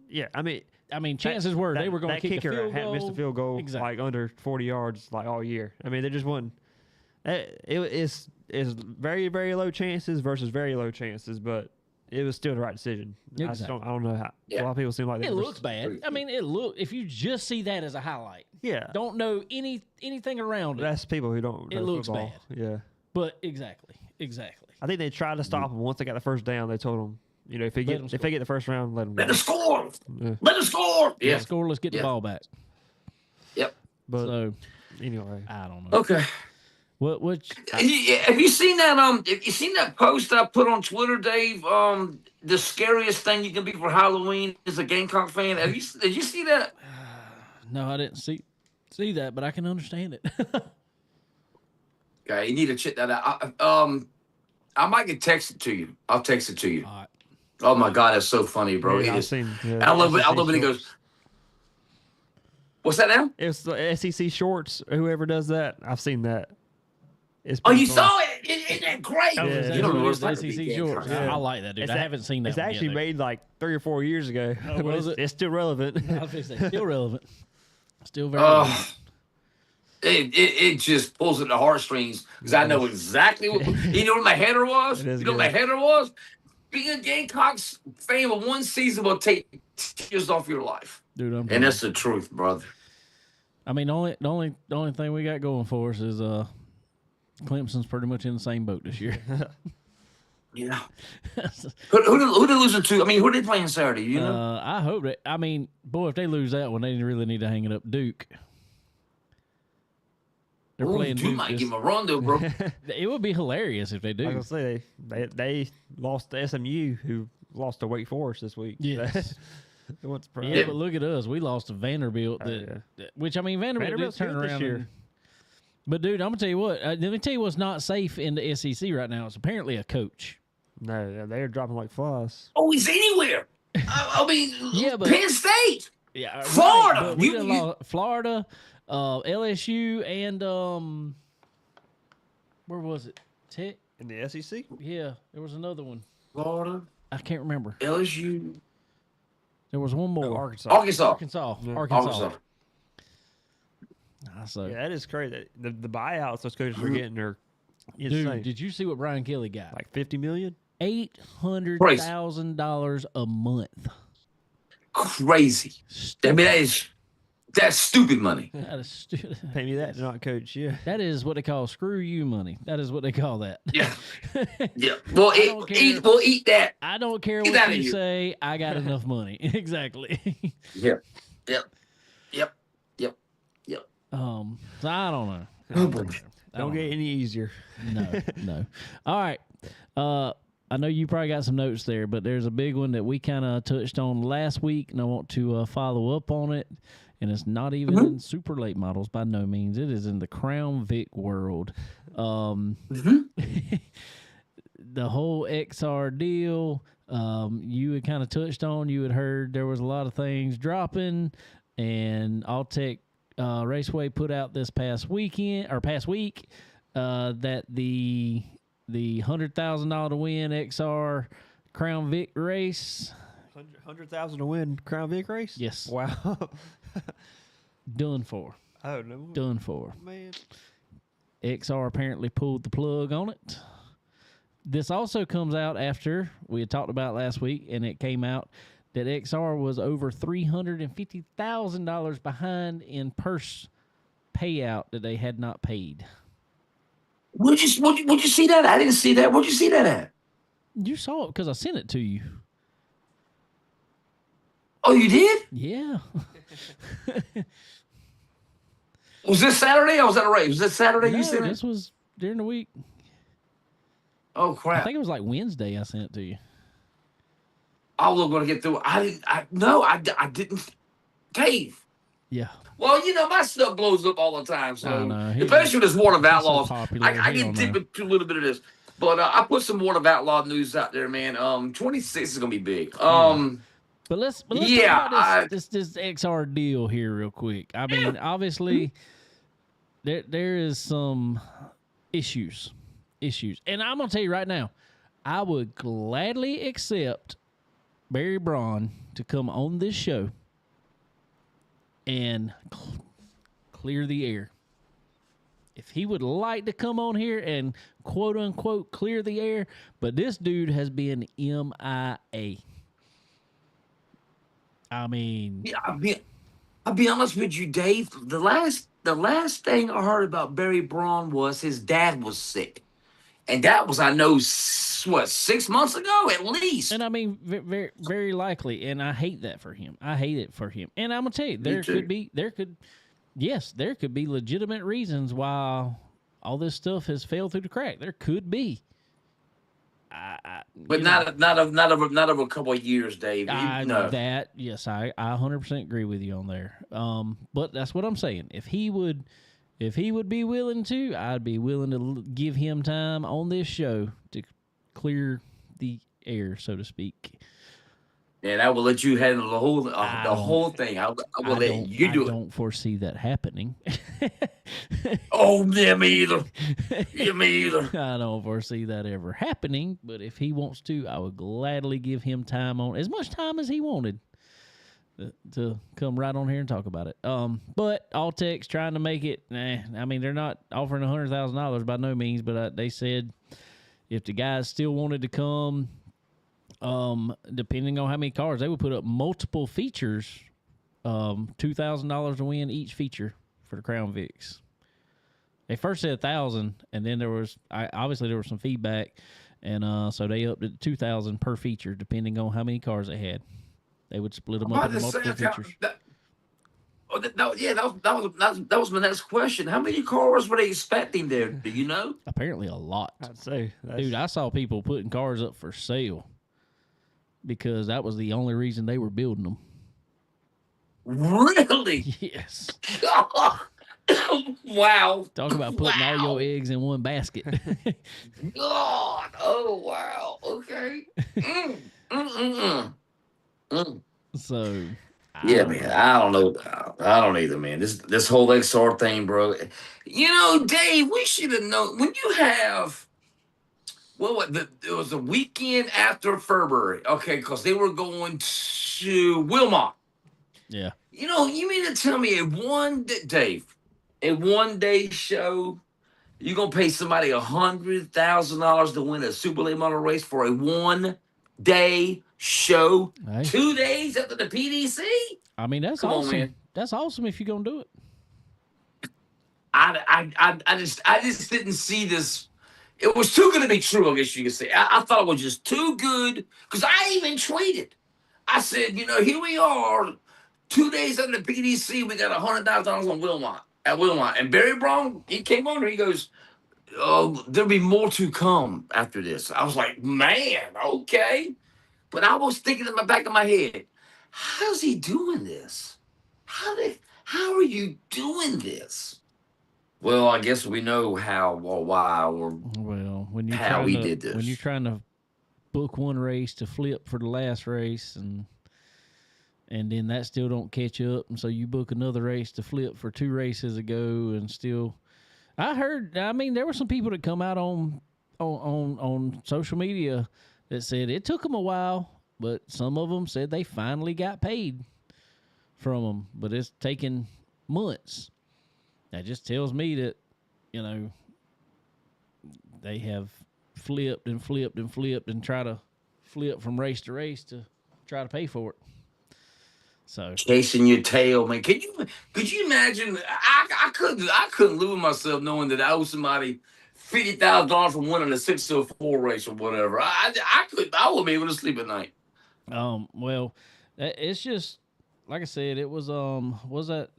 Yeah, I mean, chances were they were going to that kick a kicker field hadn't goal. missed a field goal Exactly. like under 40 yards like all year. I mean, they just wasn't. It's very very low chances versus very low chances, but it was still the right decision. Exactly. I don't know how Yeah. a lot of people seem like It they were- looks bad. I mean, if you just see that as a highlight, Yeah, don't know anything around it. that's people who don't. It know looks football. bad. Yeah, But exactly. I think they tried to stop them once they got the first down. They told them, you know, if they Let 'em if they get the first round, let them Let go. us score. Yeah. Let us score. Yeah. Score. Let's get the Yeah. ball back. Yep. But So anyway, I don't know. Okay. Which Have you seen that? Have you seen that post I put on Twitter, Dave? The scariest thing you can be for Halloween is a Gamecock fan. Did you see that? no, I didn't see that, but I can understand it. Okay, you need to check that out. I might get texted to you. I'll text it to you. All right. Oh my God, that's so funny, bro. yeah, It I've is. seen. I love it. I love it. He shorts. goes, "What's that now?" It's the SEC shorts. Whoever does that, I've seen that. It's Oh, pretty you funny. saw it? Isn't that great? Yeah, Is that you what know it what is, it's the like to be SEC shorts? Gamecock. I like that, dude. It's I a- haven't seen that. It's one actually yet, made like 3 or 4 years ago. Oh, was it? It's still relevant. though. I was gonna say, still relevant. Still very relevant. Oh, it just pulls at the heartstrings because I know exactly what. You know what my header was? It is You know what my good. header was? Being a Gamecocks fan of one season will take years off your life, Dude, I'm and done. that's the truth, brother. I mean, the only thing we got going for us is Clemson's pretty much in the same boat this year. Yeah. Who they losing to? I mean, who are they playing Saturday? You know. I hope that. I mean, boy, if they lose that one, they really need to hang it up. Duke. They're Ooh, playing you Duke. might give them a run, though, bro. It would be hilarious if they do. I was gonna say they lost to SMU, who lost to Wake Forest this week. Yes. It wasn't Yeah, surprising. but look at us. We lost to Vanderbilt. Oh, Which, I mean, Vanderbilt did Vanderbilt's turn good this around. year. But, dude, I'm going to tell you what. Let me tell you what's not safe in the SEC right now. It's apparently a coach. No, they're dropping like flies. Oh, he's anywhere. I mean, Yeah, but- Penn State. Yeah, Florida! But we You- done you- lost Florida, LSU, and where was it? Tech? In the SEC? Yeah, there was another one. Florida, I can't remember. LSU, There was one more. Arkansas. Arkansas. Arkansas. Yeah. Arkansas. So, Yeah, that is crazy. The buyouts those coaches are getting are insane. dude, did you see what Brian Kelly got? Like $50 million? $800,000 a month. Crazy. I mean, that's stupid money. That is stupid. Pay me that to not coach. Yeah. That is what they call screw you money. That is what they call that. Yeah. Yeah. Well, don't care. we'll eat that. I don't care Get what outta you here. say. I got enough money. Exactly. Yep. Yep. Yep. Yep. Yep. So I don't know. Oh, boy. Don't get any easier. No. All right. I know you probably got some notes there, but there's a big one that we kind of touched on last week, and I want to follow up on it. And it's not even in super late models by no means. It is in the Crown Vic world. The whole XR deal, you had kind of touched on. You had heard there was a lot of things dropping, and Alltech Raceway put out this past week that the $100,000 to win XR Crown Vic race 100,000 to win Crown Vic race? Yes. Wow. done for. Oh, no. Done for. Man. XR apparently pulled the plug on it. This also comes out after we had talked about last week, and it came out that XR was over $350,000 behind in purse payout that they had not paid. Would you see that? I didn't see that. Where'd you see that at? You saw it because I sent it to you. Oh, you did? Yeah. Was this Saturday or was that a race? Was this Saturday No, you sent this it? was during the week. Oh I crap! think it was like Wednesday I sent it to you. I was going to get through. I didn't. Dave. Yeah. Well, my stuff blows up all the time. I So, know. especially with this War of He's so Outlaws, popular, I he can don't dip know. into a little bit of this. But I put some War of Outlaw news out there, man. 26 is going to be big. But let's Yeah, talk about this XR deal here real quick. I mean, obviously, there is some issues, and I'm gonna tell you right now, I would gladly accept Barry Braun to come on this show and clear the air. If he would like to come on here and quote unquote clear the air, but this dude has been MIA. I mean, yeah. I'll be honest with you, Dave. The last thing I heard about Barry Braun was his dad was sick, and that was, I know, 6 months ago at least. and I mean, very, very likely, and I hate that for him. I hate it for him. And I'm gonna tell you, there could be legitimate reasons why all this stuff has failed through the crack. There could be. But not of a couple of years, Dave. No. Yes, I 100% agree with you on there. But that's what I'm saying. If he would be willing to, I'd be willing to give him time on this show to clear the air, so to speak. And I will let you handle the whole thing. I will let you do I it. don't foresee that happening. Oh, yeah, me either. Yeah, me either. I don't foresee that ever happening, but if he wants to, I would gladly give him time on as much time as he wanted to come right on here and talk about it. But Alltech's trying to make it. I mean, they're not offering $100,000 by no means, but they said if the guys still wanted to come, depending on how many cars, they would put up multiple features, $2,000 to win each feature for the Crown Vics. They first said 1,000, and then there was some feedback, and so they upped it to 2,000 per feature, depending on how many cars they had. They would split them up into multiple features. That was my next question. How many cars were they expecting there? Do you know? Apparently, a lot. I'd say, Dude, I saw people putting cars up for sale because that was the only reason they were building them. Really? Yes. Wow. Talk about putting all your eggs in one basket. God. Oh, wow. Okay. So, Yeah, man. I don't know. I don't either, man. This whole XR thing, bro. Dave, we should have known when you have. Well, it was the weekend after February. Okay, because they were going to Wilmot. yeah. You mean to tell me a one-day show, you're going to pay somebody $100,000 to win a super late model race for a one-day show, Hey. 2 days after the PDC? I mean, that's Come on, awesome. man. That's awesome if you're going to do it. I just didn't see this. It was too good to be true, I guess you could say. I thought it was just too good because I even tweeted. I said, here we are, 2 days after the PDC, we got $100,000 on Wilmot. And Barry Braun, he came on and he goes, oh, there'll be more to come after this. I was like, man, okay. But I was thinking in the back of my head, how's he doing this? How are you doing this? Well, I guess we know how or why or Well, when you're how trying he to, did this. when you're trying to book one race to flip for the last race, and then that still don't catch up, and so you book another race to flip for 2 races ago, and still, I mean, there were some people that come out on social media that said it took them a while, but some of them said they finally got paid from them, but it's taken months. That just tells me that, they have flipped and try to flip from race to race to try to pay for it. So Chasing your tail, man. Could you imagine? I couldn't live with myself knowing that I owe somebody $50,000 for winning a 604 race or whatever. I wouldn't be able to sleep at night. well, it's just like I said. It was that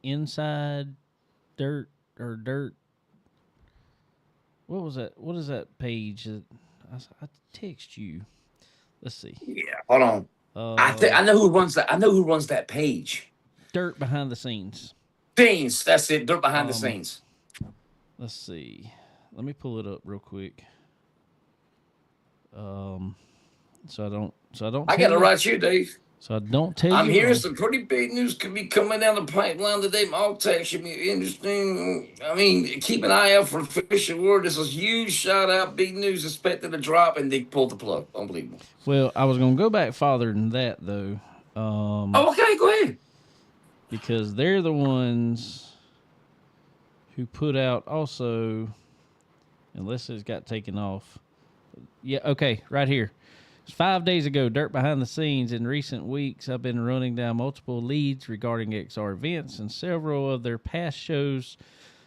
Inside Dirt or Dirt? What was that? What is that page? I text you. Let's see. Yeah, hold on. I know who runs that. I know who runs that page. Dirt Behind the Scenes. Scenes. That's it. Dirt behind the scenes. Let's see. Let me pull it up real quick. So I don't. I got it right here, Dave. So I don't tell you. I'm hearing some pretty big news could be coming down the pipeline today. Maltech should be interesting. I mean, keep an eye out for official word. This is huge shout out. Big news expected to drop, and they pulled the plug. Unbelievable. Well, I was going to go back farther than that, though. Okay, go ahead. Because they're the ones who put out also, unless it's got taken off. Yeah, okay, right here. 5 days ago, Dirt Behind the Scenes. In recent weeks, I've been running down multiple leads regarding XR events and several of their past shows,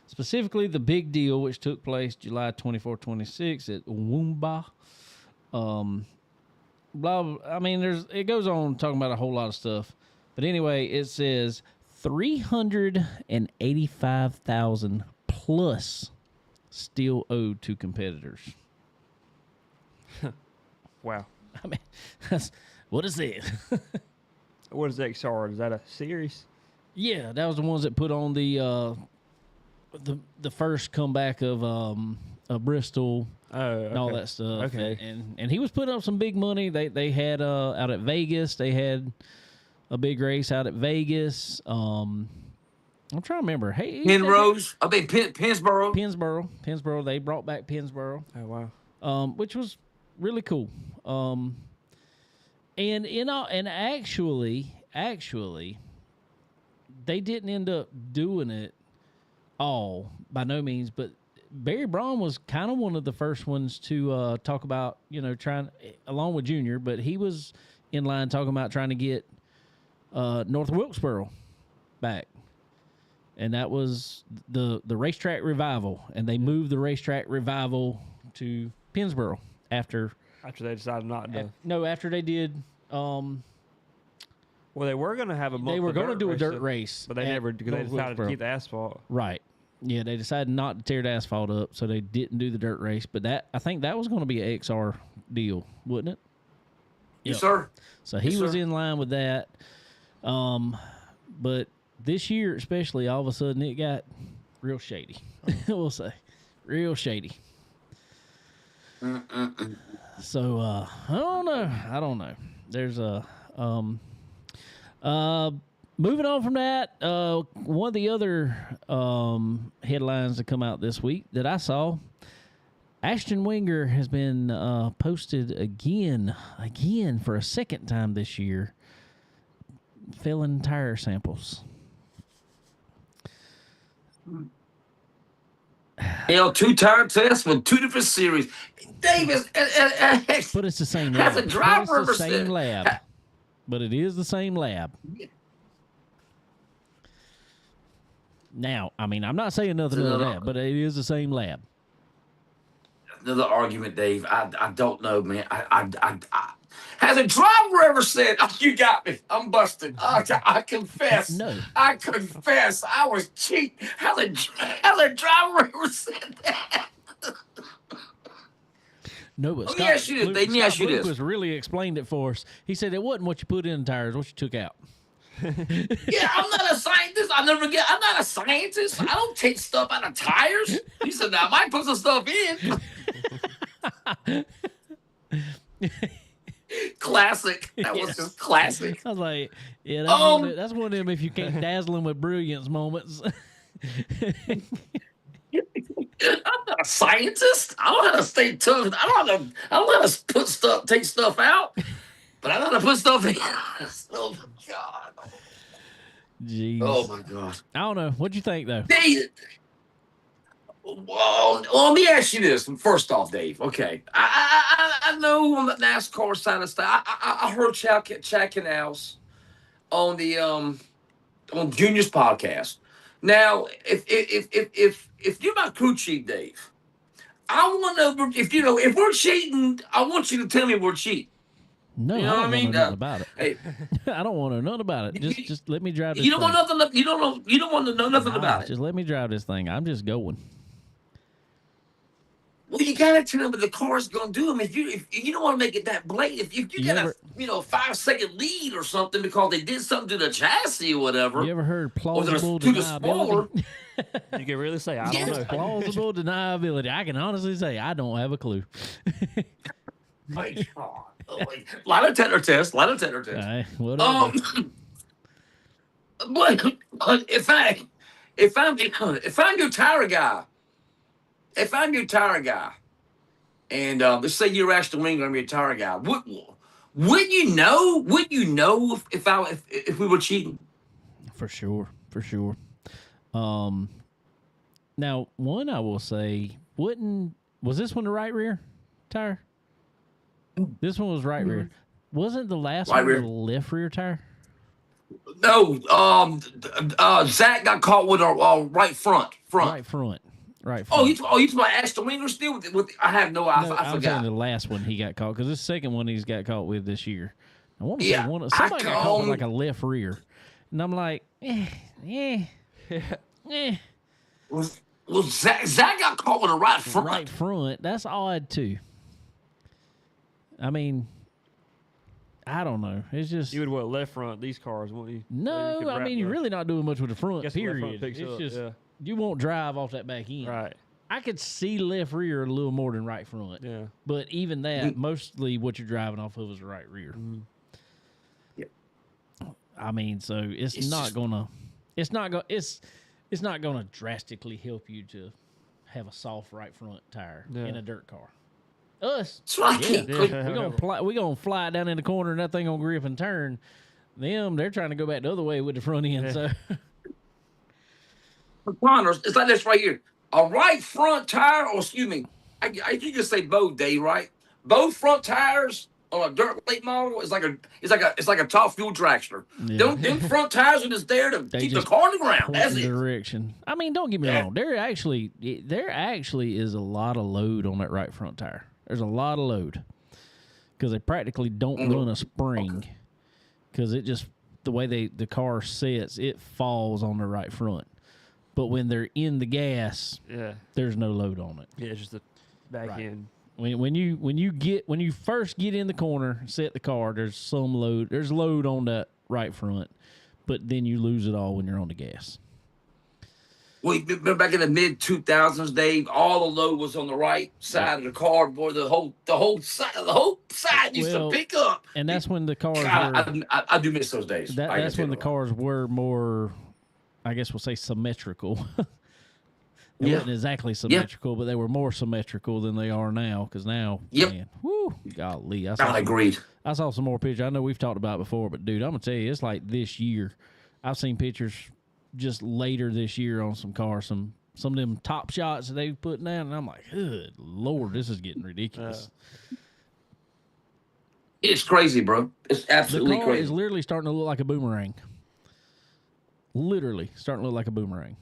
specifically the Big Deal, which took place July 24-26 at Woomba. I mean, it goes on talking about a whole lot of stuff. But anyway, it says 385,000 plus still owed to competitors. Wow. I mean, what is it? What is XR? Is that a series? Yeah, that was the ones that put on the first comeback of Bristol and all that stuff. Okay. And he was putting up some big money. They had out at Vegas. They had a big race out at Vegas. I'm trying to remember. Hey, Penrose. I mean Pennsboro. Pennsboro. They brought back Pennsboro. Oh wow. Which was really cool. And actually, they didn't end up doing it all by no means, but Barry Braun was kind of one of the first ones to talk about, trying along with Junior, but he was in line talking about trying to get North Wilkesboro back. And that was the racetrack revival, and they moved the racetrack revival to Pennsboro after they decided not to. After they did. Well, they were going to have a. They were going to do a dirt race, but they never because they decided to keep the asphalt. Right. Yeah, they decided not to tear the asphalt up, so they didn't do the dirt race. But I think that was going to be an XR deal, wasn't it? Yes, sir. So he was in line with that. But this year, especially, all of a sudden, it got real shady. We'll say, real shady. So I don't know. There's moving on from that. One of the other headlines that come out this week that I saw, Ashton Wenger has been posted again for a second time this year, failing tire samples. Two tire tests with two different series. Davis, but it's the same lab. As a driver, it's the same lab. But it is the same lab. Now, I mean, I'm not saying nothing about that, but it is the same lab. Another argument, Dave. I don't know, man. I has a driver ever said, "Oh, you got me. I'm busted." I confess. No. I confess. I was cheating. Has a driver ever said that? No, but Let me ask you this. Lucas really explained it for us. He said it wasn't what you put in the tires, what you took out. Yeah, I'm not a scientist. I'm not a scientist. I don't take stuff out of tires. He said, "Now I might put some stuff in." Classic. That was just classic. I was like, yeah, that's one of them if you can't dazzle them with brilliance moments. I'm not a scientist. I don't know how to stay tough. I don't know how to take stuff out, but I know how to put stuff in. Oh my God. Jeez. Oh my God. I don't know. What'd you think though? Well, let me ask you this. First off, Dave. Okay, I know on the NASCAR side of stuff. I heard Chad Canals on the on Junior's podcast. Now, if you're my crew chief, Dave, I want to if if we're cheating, I want you to tell me we're cheating. No, You I know don't what I want to mean? know nothing about it. Hey, I don't want to know nothing about it. Just let me drive this you don't thing. want nothing. You don't know. You don't want to know nothing Nah, about it. just let me drive this thing. I'm just going. Well, you gotta tell them what the car's gonna do. I mean, if you don't want to make it that blatant, if you You got ever- a 5 second lead or something because they did something to the chassis or whatever, You ever heard or plausible to the spoiler, deniability? You can really say I don't Yes. know. Plausible deniability. I can honestly say I don't have a clue. my God, lie detector test, lie detector test. Whatever. But if I'm your tire guy, and let's say you're Ashton Winger, I'm your tire guy, would you know? Would you know if we were cheating? For sure. Now one I will say, was this one the right rear tire? This one was right rear. Wasn't the last Right one rear. the left rear tire? No, Zach got caught with a right front. Right front. Oh, you talking about Ashton Winger still? I have no, No, I I'm saying forgot. the last one he got caught because this second one he's got caught with this year. I want to Yeah, say I somebody got caught with call- like a left rear, and I'm like, eh. Well, Zach got caught with a right front. Right front. That's odd too. I mean, I don't know. It's just You would what left front these cars, won't you? Maybe you no. could I wrap mean, you're the- really not doing much with the front. Guess the left Period. front picks It's up, just yeah. you won't drive off that back end. Right. I could see left rear a little more than right front. Yeah. But even that, mostly what you're driving off of is the right rear. Yep. I mean, so it's not gonna drastically help you to have a soft right front tire Yeah. in a dirt car. Us, That's what I can't. Yeah. we gonna fly down in the corner and that thing gonna grip and turn. Them, they're trying to go back the other way with the front end. Yeah. So Connors, it's like this right here. A right front tire, or excuse me, I you just say both, Dave, right? Both front tires on a dirt late model is like a top fuel dragster. Yeah. Them front tires are just there to They keep the just car on the ground. point That's in it. direction. I mean, don't get me Yeah. wrong. There actually is a lot of load on that right front tire. There's a lot of load because they practically don't run a spring because it just the way the car sits, it falls on the right front. But when they're in the gas, Yeah. there's no load on it. Yeah. It's just the back Right. end. When you first get in the corner, set the car, there's load on that right front, but then you lose it all when you're on the gas. Well, you remember back in the mid 2000s, Dave, all the load was on the right side of the car, boy. The whole side used Well, to pick up. And that's when the cars God, were I do miss those days. I that's can when the tell you. cars were more, I guess we'll say symmetrical. They Yeah. weren't exactly symmetrical, but they were more symmetrical than they are now. Because now, Yep. man, whoo, golly, I agreed. I saw some more pictures. I know we've talked about it before, but dude, I'm gonna tell you, it's like this year. I've seen pictures just later this year on some cars, some of them top shots that they put down, and I'm like, good Lord, this is getting ridiculous. It's crazy, bro. It's The absolutely car is crazy. literally starting to look like a boomerang. Literally starting to look like a boomerang.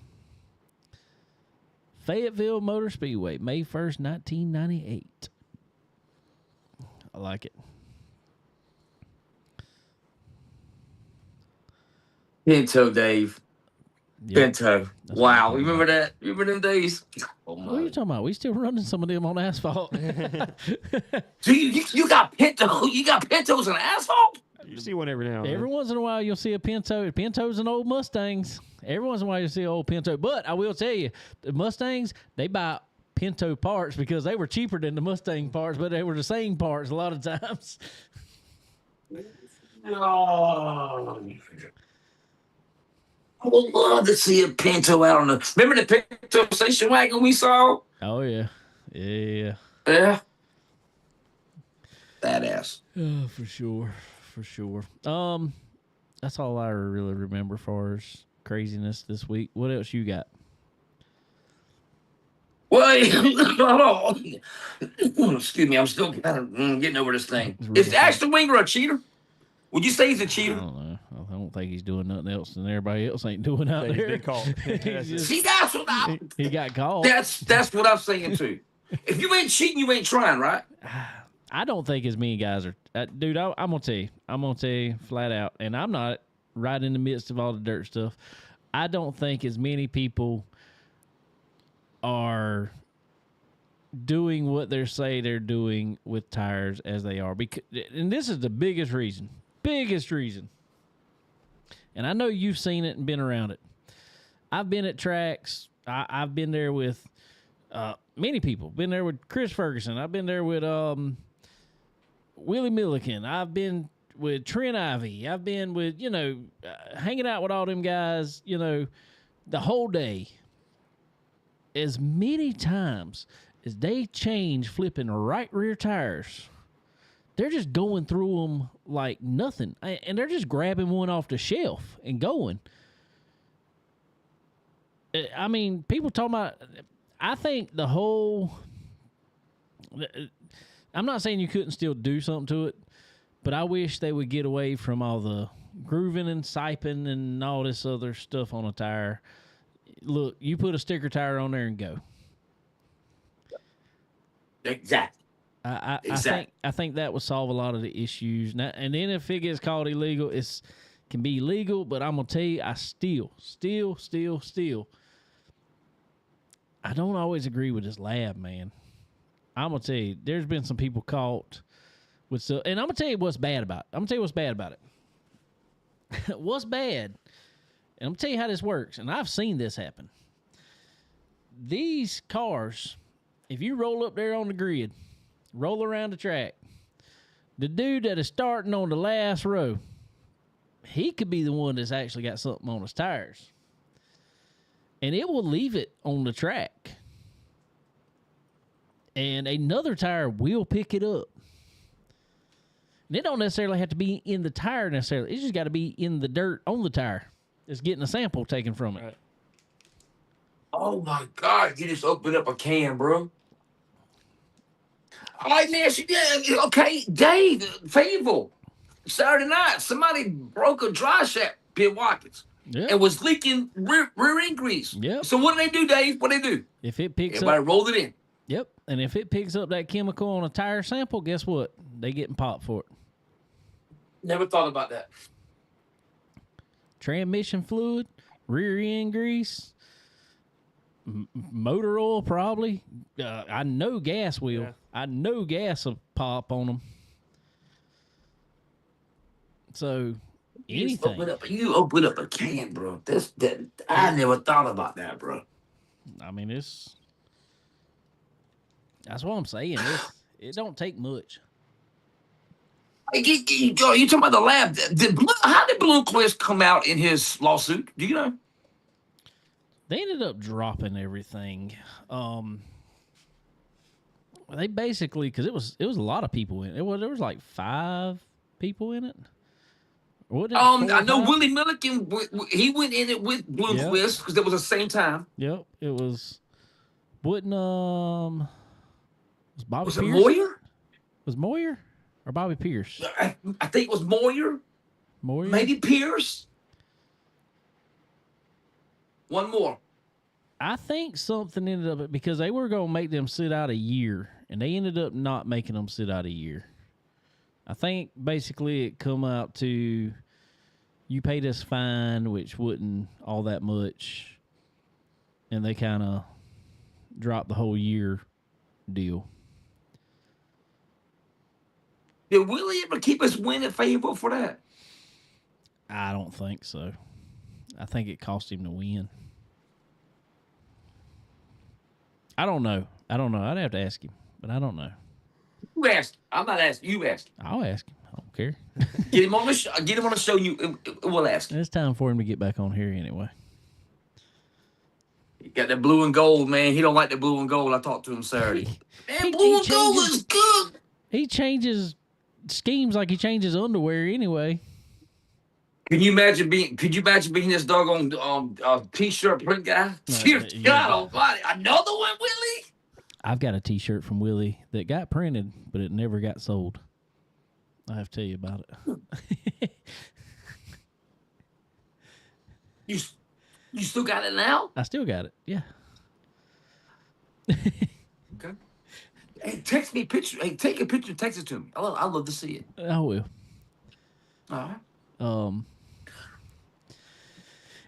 Fayetteville Motor Speedway, May 1st, 1998. I like it. Pinto, Dave. Yeah. Pinto. That's Wow. what I'm Remember that? Remember them days? Oh, What are you my. talking about? We still running some of them on asphalt. So you got Pinto? You got Pintos on asphalt? You see one every now and then. Every once in a while, you'll see a Pinto. Pintos and old Mustangs. Every once in a while, you'll see an old Pinto. But I will tell you, the Mustangs, they buy Pinto parts because they were cheaper than the Mustang parts, but they were the same parts a lot of times. Oh. I would love to see a Pinto out on the. Remember the Pinto station wagon we saw? Oh, yeah. Yeah. Yeah. Badass. Oh, for sure. For sure. That's all I really remember as far as craziness this week. What else you got? Well, hold on. Excuse me. I'm still kind of getting over this thing. It's Is real Ashton Winger a cheater? Would you say he's a I cheater? don't know. I don't think he's doing nothing else than everybody else ain't doing out He's there. been caught. He's just- See, that's what he got caught. that's what I'm saying too. If you ain't cheating, you ain't trying, right? I don't think as many guys are. Dude, I'm gonna tell you. I'm gonna tell you flat out, and I'm not right in the midst of all the dirt stuff. I don't think as many people are doing what they say they're doing with tires as they are. Because, and this is the biggest reason. Biggest reason. And I know you've seen it and been around it. I've been at tracks. I've been there with many people. Been there with Chris Ferguson. I've been there with Willie Milliken. I've been with Trent Ivy. I've been with, hanging out with all them guys, the whole day. As many times as they change flipping right rear tires, they're just going through them like nothing. And they're just grabbing one off the shelf and going. I mean, people talking about, I think the whole, I'm not saying you couldn't still do something to it, but I wish they would get away from all the grooving and siping and all this other stuff on a tire. Look, you put a sticker tire on there and go. Exactly. I think that would solve a lot of the issues. Now, and then if it gets called illegal, it can be legal. But I'm gonna tell you, I still, I don't always agree with this lab, man. I'm gonna tell you, there's been some people caught with stuff, and I'm gonna tell you what's bad about it. I'm gonna tell you what's bad about it. What's bad? And I'm gonna tell you how this works. And I've seen this happen. These cars, if you roll up there on the grid, roll around the track, the dude that is starting on the last row, he could be the one that's actually got something on his tires. And it will leave it on the track. And another tire will pick it up. And it don't necessarily have to be in the tire necessarily. It's just got to be in the dirt on the tire. It's getting a sample taken from it. Right. Oh my God! You just opened up a can, bro. All right, man. Okay, Dave, Fayetteville, Saturday night, somebody broke a dry shaft, Bill Watkins, Yep. and was leaking rear end grease. Yep. So what do they do, Dave? What do they do? If it picks Everybody up, rolled it in. yep. And if it picks up that chemical on a tire sample, guess what? They getting popped for it. Never thought about that. Transmission fluid, rear end grease, motor oil probably. I know gas will. Yeah. I know gas will pop on them. So You anything. you open up a can, bro. I never thought about that, bro. I mean, that's what I'm saying. It don't take much. Hey, you talking about the lab? How did Bloomquist come out in his lawsuit? Do you know? They ended up dropping everything. They basically, because it was a lot of people in it. There was like 5 people in it. Wasn't it 4 or I know 5? Willie Milliken. He went in it with Bloomquist because it was the same time. Yep, it was. Wouldn't was Bobby Was it Pierce? Moyer? Was Moyer or Bobby Pierce? I think it was Moyer. Moyer, Maybe Pierce. One more. I think something ended up because they were going to make them sit out a year, and they ended up not making them sit out a year. I think basically it come out to you paid us fine, which wasn't all that much, and they kind of dropped the whole year deal. Did Willie ever keep us win at Fayetteville for that? I don't think so. I think it cost him to win. I don't know. I'd have to ask him, but I don't know. You asked. I'm not asking. You asked. I'll ask him. I don't care. Get him on the show. Get him on the show. We'll ask. It's time for him to get back on here anyway. He got that blue and gold, man. He don't like the blue and gold. I talked to him Saturday. Man, He blue and gold changes- is good. He changes schemes like he changes underwear anyway. Could you imagine being this doggone t-shirt print guy? Dear yeah. God Almighty, another one, Willie. I've got a T-shirt from Willie that got printed, but it never got sold. I have to tell you about it. You still got it now? I still got it. Yeah. Okay. Hey, text me a picture. Hey, take a picture and text it to me. I'd love to see it. I will. All right.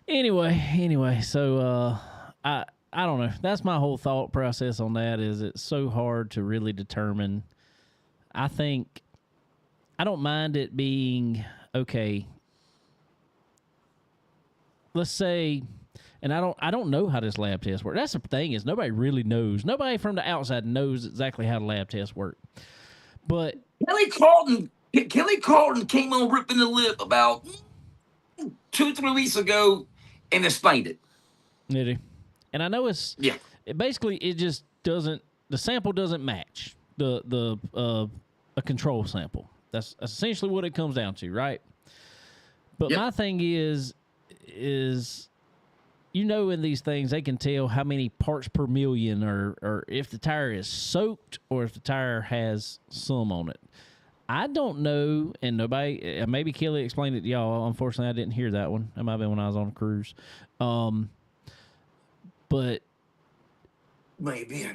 Anyway, so I don't know. That's my whole thought process on that. Is it's so hard to really determine. I think I don't mind it being okay. Let's say, and I don't know how this lab test works. That's the thing, is nobody really knows. Nobody from the outside knows exactly how the lab tests work. But Kelly Carlton came on ripping the lip about 2-3 weeks ago and explained it. did he? And I know Yeah. it just doesn't. The sample doesn't match a control sample. That's essentially what it comes down to, right? But Yep. my thing is in these things they can tell how many parts per million, or if the tire is soaked or if the tire has some on it. I don't know, and nobody, maybe Kelly explained it to y'all. Unfortunately, I didn't hear that one. That might have been when I was on a cruise. But Maybe.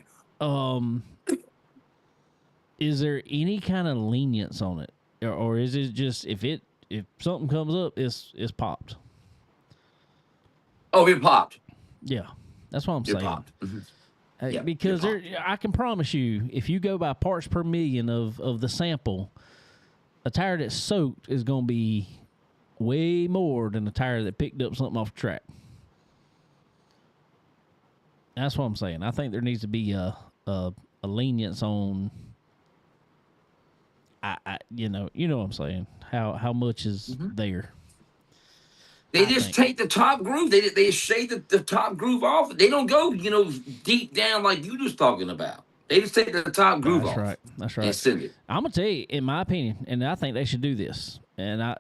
is there any kind of lenience on it, or is it just if something comes up, it's popped? Oh, it popped. Yeah, that's what I'm It saying. popped. Mhm. Yeah, Because it popped. I can promise you, if you go by parts per million of the sample, a tire that's soaked is going to be way more than a tire that picked up something off the track. That's what I'm saying. I think there needs to be a lenience on. You know what I'm saying. How much is there? They I just think. take the top groove. They shade the top groove off. They don't go, deep down like you just talking about. They just take the top groove That's off. right. That's right. And send it. I'm gonna tell you, in my opinion, and I think they should do this. And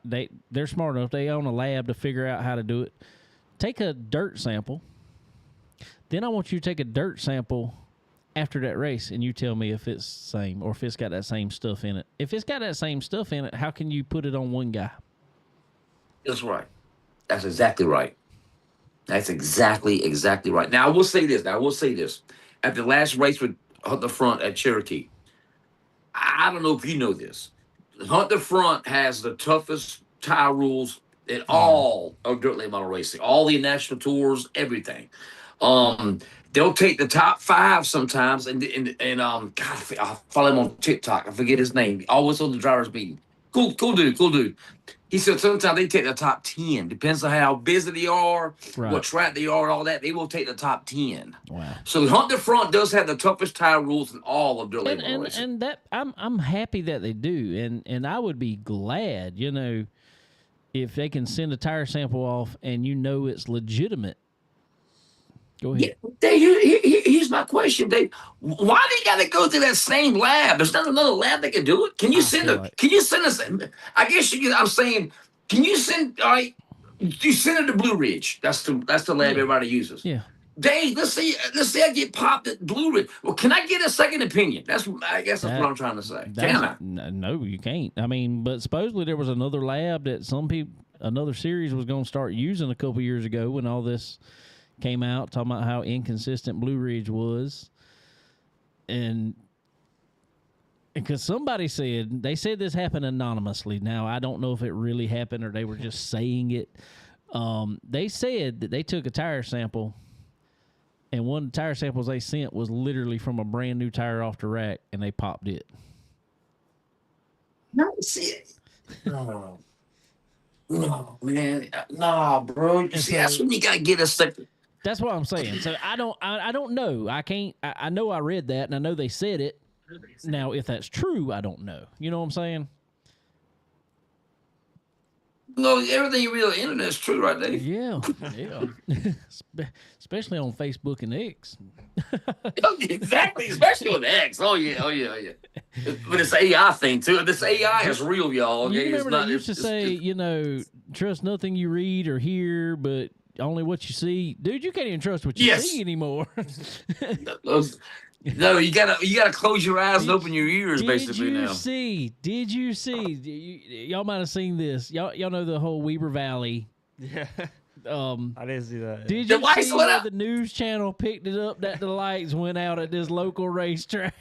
they're smart enough. They own a lab to figure out how to do it. Take a dirt sample. Then I want you to take a dirt sample after that race, and you tell me if it's the same or if it's got that same stuff in it. If it's got that same stuff in it, how can you put it on one guy? That's right. That's exactly right. That's exactly right. Now I will say this. At the last race with Hunt the Front at Cherokee, I don't know if you know this. Hunt the Front has the toughest tire rules in all of dirt late model racing, all the national tours, everything. They'll take the top 5 sometimes, and God, I follow him on TikTok. I forget his name. Always on the driver's meeting. Cool dude. He said sometimes they take the top 10. Depends on how busy they are, Right. what track they are, all that. They will take the top 10. Wow. So Hunt the Front does have the toughest tire rules in all of dirt late model racing. And that I'm happy that they do, and I would be glad, if they can send a tire sample off and it's legitimate. Go ahead. Yeah, here's my question, Dave. Why they got to go to that same lab? There's not another lab that can do it. Can you send Can you send us? I guess I'm saying, can you send? All right, you send it to Blue Ridge. That's the lab everybody uses. Yeah. Dave, let's say I get popped at Blue Ridge. Well, can I get a second opinion? I guess that's what I'm trying to say. Can I? No, you can't. I mean, but supposedly there was another lab that another series was going to start using a couple years ago when all this came out, talking about how inconsistent Blue Ridge was. And because somebody said this happened anonymously. Now, I don't know if it really happened or they were just saying it. They said that they took a tire sample, and one of the tire samples they sent was literally from a brand new tire off the rack, and they popped it. No, see it. No, man, nah, bro. You see, that's when you gotta get a second. That's what I'm saying. So I don't know. I can't. I know I read that, and I know they said it. Now, if that's true, I don't know. You know what I'm saying? No, everything you read on the internet is true, right, Dave? Yeah, yeah. Especially on Facebook and X. Exactly, especially with X. Oh yeah, oh yeah, oh yeah. But this AI thing too. This AI is real, y'all. You Okay? remember It's not. they used to say, trust nothing you read or hear, but only what you see. Dude, you can't even trust what you Yes. see anymore. No, you gotta close your eyes and open your ears, basically. Did you Now, see? Did you see? Y'all might have seen this. Y'all know the whole Weber Valley. Yeah. I didn't see that. Did The you lights see went where out. the news channel picked it up that the lights went out at this local racetrack,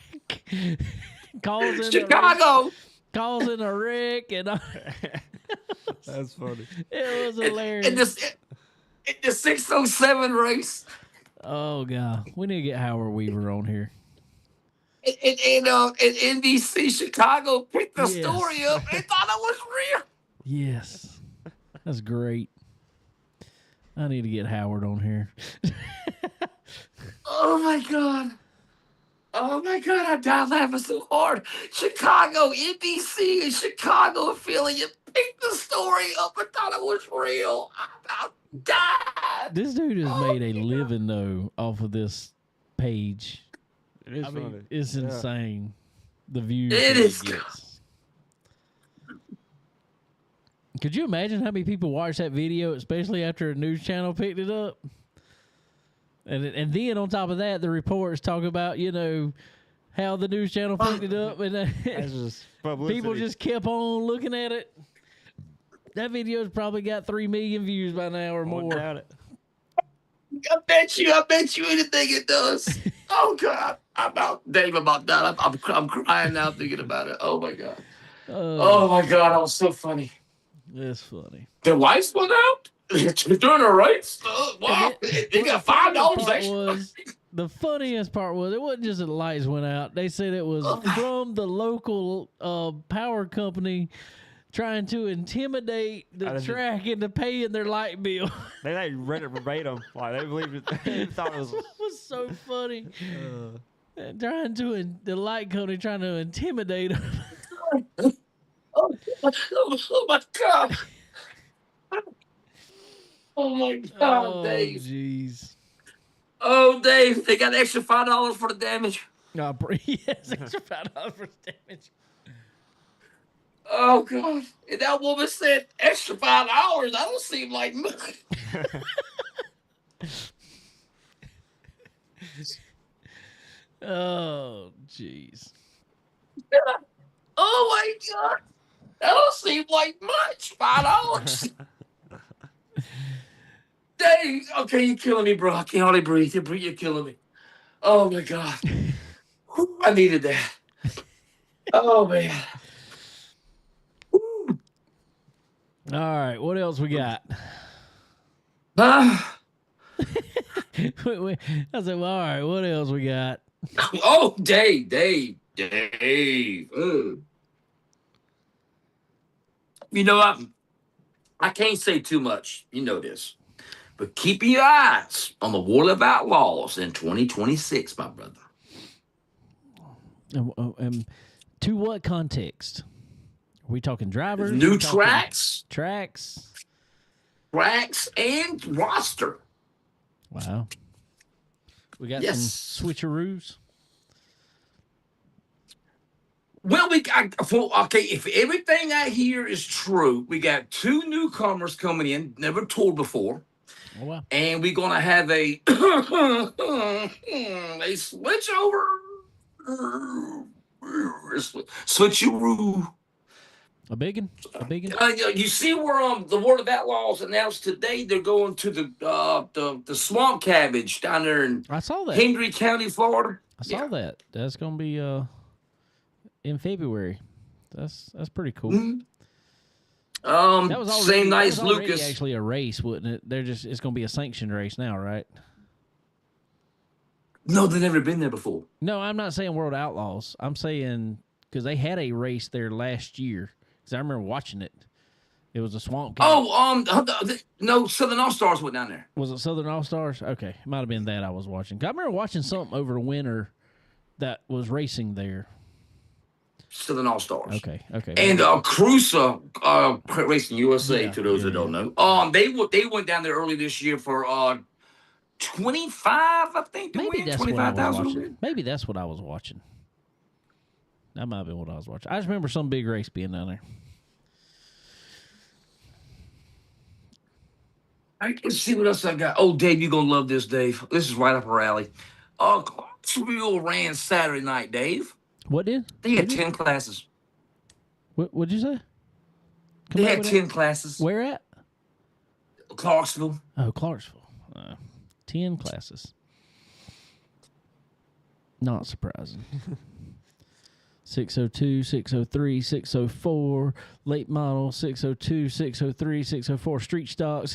Chicago. causing a wreck, and That's funny. it was hilarious. In the 607 race, Oh god, we need to get Howard Weaver on here. and NBC Chicago picked the Yes. story up. They thought it was real. Yes, that's great. I need to get Howard on here. Oh my god. Oh my god, I died laughing so hard. Chicago, NBC and Chicago affiliate picked the story up and thought it was real. I about died. This dude has made a living though off of this page. It is I funny. mean, it's Yeah. insane. The views It that is. gets. Could you imagine how many people watch that video, especially after a news channel picked it up? And then on top of that, the reports talk about how the news channel picked it up, and That's just publicity. people just kept on looking at it. That video's probably got 3 million views by now or Won't more. doubt it. I bet you anything it does. Oh god. Dave about that. I'm crying now thinking about it. Oh my god. Oh my god, that was so funny. That's funny. The lights went out during the race. Wow, they got $5 extra. The funniest part was it wasn't just that the lights went out. They said it was from the local power company trying to intimidate the track into paying their light bill. They read it verbatim. Like they believed it. They thought it was. It was so funny. The light company trying to intimidate them. Oh my god. Oh my god, Dave. Jeez. Oh, Dave, they got extra $5 for the damage. No, yes, extra $5 for damage. Oh god. And that woman said extra $5. That don't seem like much. Oh, jeez. Oh my god. That don't seem like much. $5. Dave, okay, you're killing me, bro. I can't hardly breathe. You're killing me. Oh my god. Whew, I needed that. Oh man. Whew. All right, what else we got? Ah. I said, well, all right, what else we got? Oh, Dave. Ugh. You know, I can't say too much. You know this. But keep your eyes on the World of Outlaws in 2026, my brother. To what context? Are we talking drivers? New We talking tracks, Tracks? and roster. Wow. We got Yes. some switcheroos. Well, okay, if everything I hear is true, we got 2 newcomers coming in, never toured before. Oh, wow. And we're gonna have a switch over, switcheroo. A biggin? You see where the World of Outlaws announced today they're going to the swamp cabbage down there in I saw that. Hendry County, Florida. I saw that. That's going to be in February. That's pretty cool. Mhm. That was already, Same night that as was already Lucas. actually a race, wouldn't it? It's going to be a sanctioned race now, right? No, they've never been there before. No, I'm not saying World Outlaws. I'm saying because they had a race there last year. Because I remember watching it. It was a swamp. No, Southern All Stars went down there. Was it Southern All Stars? Okay, it might have been that I was watching. 'Cause I remember watching something over the winter that was racing there. Southern All Stars. Okay. And Cruiser Racing USA, Yeah, to those that don't know, they went down there early this year for 25, I think, to maybe win that's what I was 25,000. watching. Maybe that's what I was watching. That might have been what I was watching. I just remember some big race being down there. All right, let's see what else I got. Oh, Dave, you're gonna love this, Dave. This is right up our alley. Clarksville ran Saturday night, Dave. What did? They had 10 classes. What'd you say? They had 10 classes. Where at? Clarksville. Oh, Clarksville. 10 classes. Not surprising. 602, 603, 604, late model, 602, 603, 604, street stock.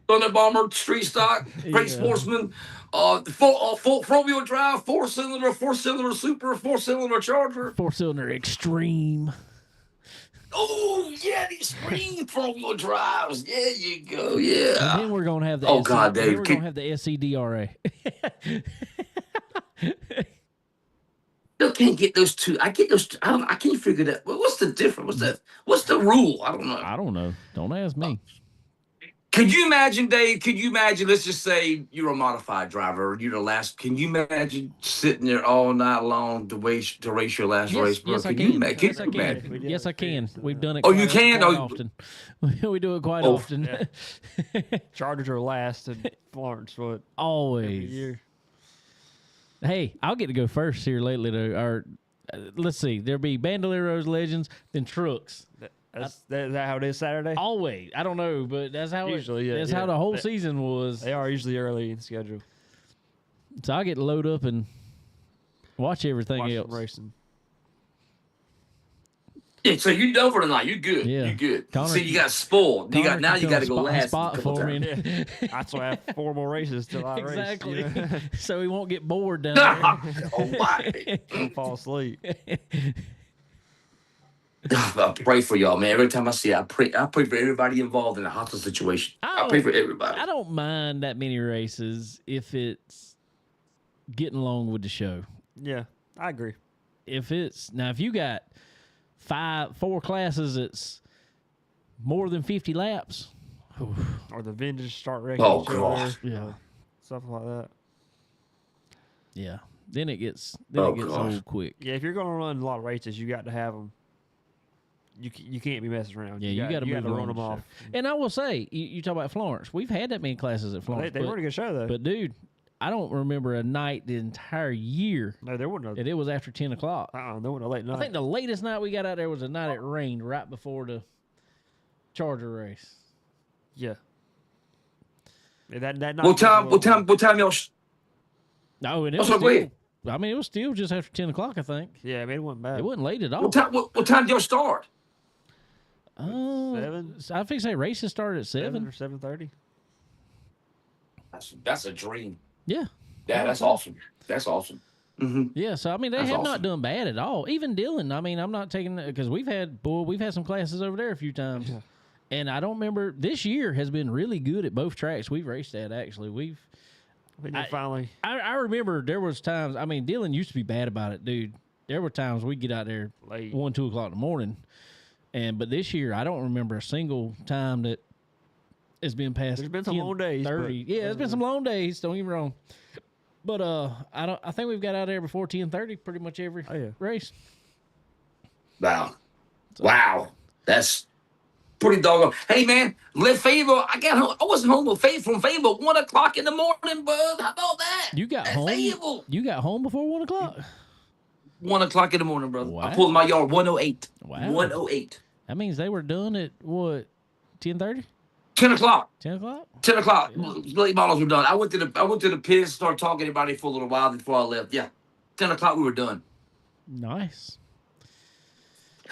Thunder Bomber, Street Stock, Great Sportsman, four-wheel drive, four-cylinder Super, four-cylinder Charger. Four-cylinder Extreme. Oh, yeah, these extreme four-wheel drives. There you go, yeah. And then we're going to have the God, Dave. we're going to have the SCDRA. Still can't get those two. I get those. I can't figure that. What's the difference? What's the rule? I don't know. I don't know. Don't ask me. Could you imagine, Dave? Could you imagine? Let's just say you're a modified driver. You're the last. Can you imagine sitting there all night long to race your last race, bro? Yes, I Can can. you imagine? Yes, I can. Yes, I can. We've done it. Oh, you can? Quite Oh, often. We do it quite often. Yeah. Chargers are last in Florence. What? Every Always. year. Hey, I'll get to go first here lately. Let's see. There'll be Bandoleros, Legends, then trucks. Is that how it is Saturday? Always. I don't know, but that's how Usually, yeah, that's yeah. how the whole season was. They are usually early in schedule. So I get to load up and watch everything Watch else. them racing. yeah. So you done for tonight. You good? Yeah. You good? Connor- See, you got spoiled. You Connor got can to go come last. spot a couple for times. me. That's why I have 4 more races till I Exactly. race. You know? So he won't get bored down there. Oh my! Don't fall asleep. I pray for y'all, man. Every time I see it, I pray for everybody involved in a hostile situation. I pray for everybody. I don't mind that many races if it's getting along with the show. Yeah, I agree. If you got 4 classes, it's more than 50 laps. Or the vintage start wrecking Oh, each God. other. Yeah. Stuff like that. Yeah. Then it gets Oh, gosh. old quick. Yeah, if you're going to run a lot of races, you got to have them. You can't be messing around. Yeah, you got to move run on them the off. show. And I will say, you talk about Florence. We've had that many classes at Florence. They were a good show though. But dude, I don't remember a night the entire year No, there wasn't. that it was after 10 o'clock. There wasn't a late night. I think the latest night we got out there was a night it rained right before the Charger race. Yeah. Yeah, that night. What time y'all? No, and it Oh, was so go still, ahead. I mean, it was still just after 10 o'clock, I think. Yeah, I mean, it wasn't bad. It wasn't late at all. What time do y'all start? 7? I think say races started at 7 7. or 7:30. That's a dream. Yeah. Yeah, that's awesome. That's awesome. Yeah, so I mean, they That's have awesome. not done bad at all. Even Dylan, I mean, I'm not taking because we've had some classes over there a few times, and I don't remember this year has been really good at both tracks we've raced at. Actually, I think finally. I remember there was times. I mean, Dylan used to be bad about it, dude. There were times we get out there Late. 1, 2 o'clock in the morning, but this year I don't remember a single time that it's been past. There's been some 10, long days, 30. but- Yeah, it's been some long days. Don't get me wrong. But I think we've got out there before 10:30 pretty much every race. Wow. Wow. That's pretty doggone. Hey, man, let Fayetteville. I got home. I wasn't home with from Fayetteville 1 o'clock in the morning, bud. How about that? You got At home. Fayetteville. You got home before 1 o'clock. 1 o'clock in the morning, brother. Wow. I pulled my yard 108. Wow. 108. That means they were done at what 10:30, 10 o'clock. 10 o'clock. 10 o'clock. Late models were done. I went to the pits, started talking to everybody for a little while before I left. Yeah. 10 o'clock we were done. Nice.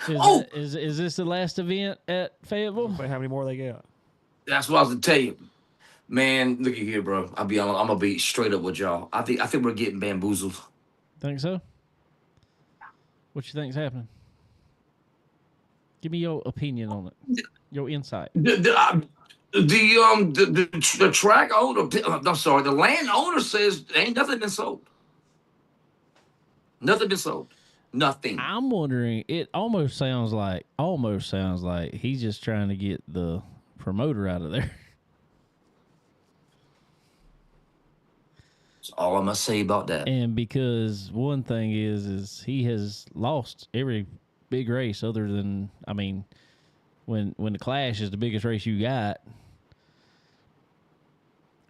Oh! Is this the last event at Fayetteville? Wait, how many more they got? That's what I was gonna tell you. Man, look at here, bro. I'm gonna be straight up with y'all. I think we're getting bamboozled. Think so? What you think's happening? Give me your opinion on it. Your insight. The track owner, I'm sorry, the land owner says ain't nothing been sold. Nothing been sold. Nothing. I'm wondering. It almost sounds like he's just trying to get the promoter out of there. That's all I'm gonna say about that. And because one thing is he has lost every big race other than, I mean, when the Clash is the biggest race you got.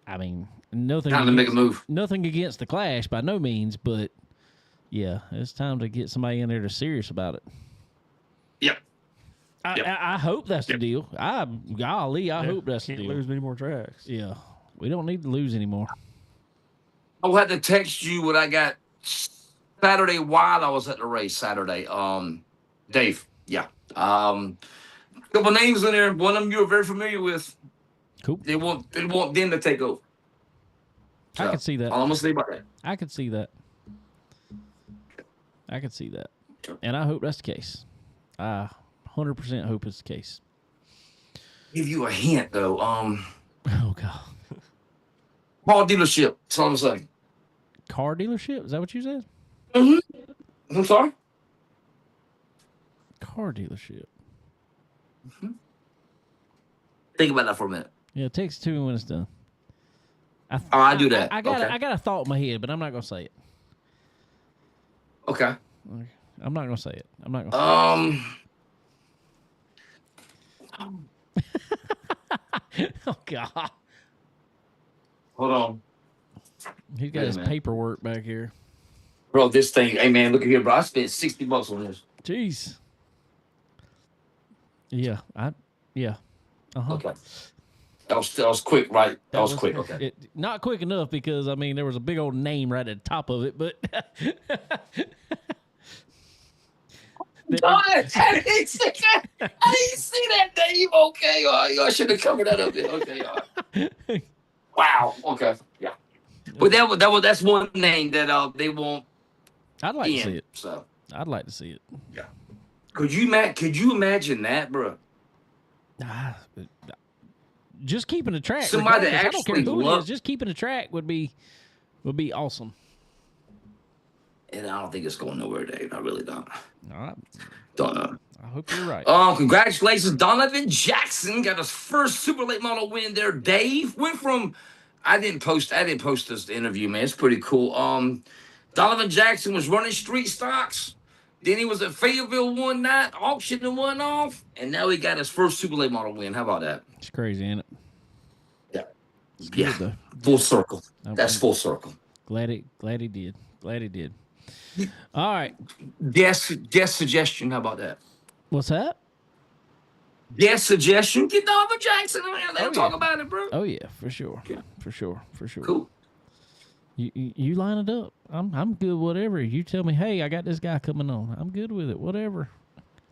I mean, nothing. Time to make a move. Nothing against the Clash by no means, but yeah, it's time to get somebody in there that's serious about it. Yep. I hope that's the deal. I hope that's the Can't deal. lose many more tracks. Yeah, we don't need to lose anymore. I'll have to text you what I got Saturday while I was at the race Saturday. Dave. Yeah. Couple names in there. One of them you're very familiar with. Cool. They want them to take over. I can see that. All I'm gonna say about that. I could see that. And I hope that's the case. I 100% hope it's the case. Give you a hint though. Oh God. Car dealership. That's all I'm saying. Car dealership? Is that what you said? I'm sorry. Car dealership. Think about that for a minute. Yeah, text it to me when it's done. I do that. I got Okay. a thought in my head, but I'm not gonna say it. Okay. I'm not gonna say it. I'm not gonna. Oh God. Hold on. He's got Wait a his minute. paperwork back here. Bro, this thing, hey man, look at here, bro. I spent $60 on this. Jeez. Yeah. Uh-huh. Okay. That was quick, right? That was quick, okay. Not quick enough because I mean there was a big old name right at the top of it, but I didn't see that, Dave. Okay, I should have covered that up there. Okay, all right. Wow. Okay. Yeah. But that's one name that they want I'd like to in. see it. So I'd like to see it. yeah. Could you imagine that, bro? Just keeping the track. Somebody that regardless, I don't care actually who it loved- is. Just keeping the track would be awesome. And I don't think it's going nowhere, Dave. I really don't. All right. Don't know. I hope you're right. Congratulations, Donovan Jackson got his first super late model win there. Dave went from I didn't post this interview, man. It's pretty cool. Donovan Jackson was running street stocks. Then he was at Fayetteville one night, auctioning one off, and now he got his first super late model win. How about that? It's crazy, ain't it? Yeah. It's good, Yeah. though. Full circle. I'm- That's full circle. Glad he did. All right. Guest suggestion. How about that? What's that? Guest suggestion. Get Donovan Jackson in there. Let him talk yeah. about it, bro. Oh yeah, for sure. Yeah. For sure. Cool. You line it up. I'm good. Whatever you tell me. Hey, I got this guy coming on. I'm good with it. Whatever.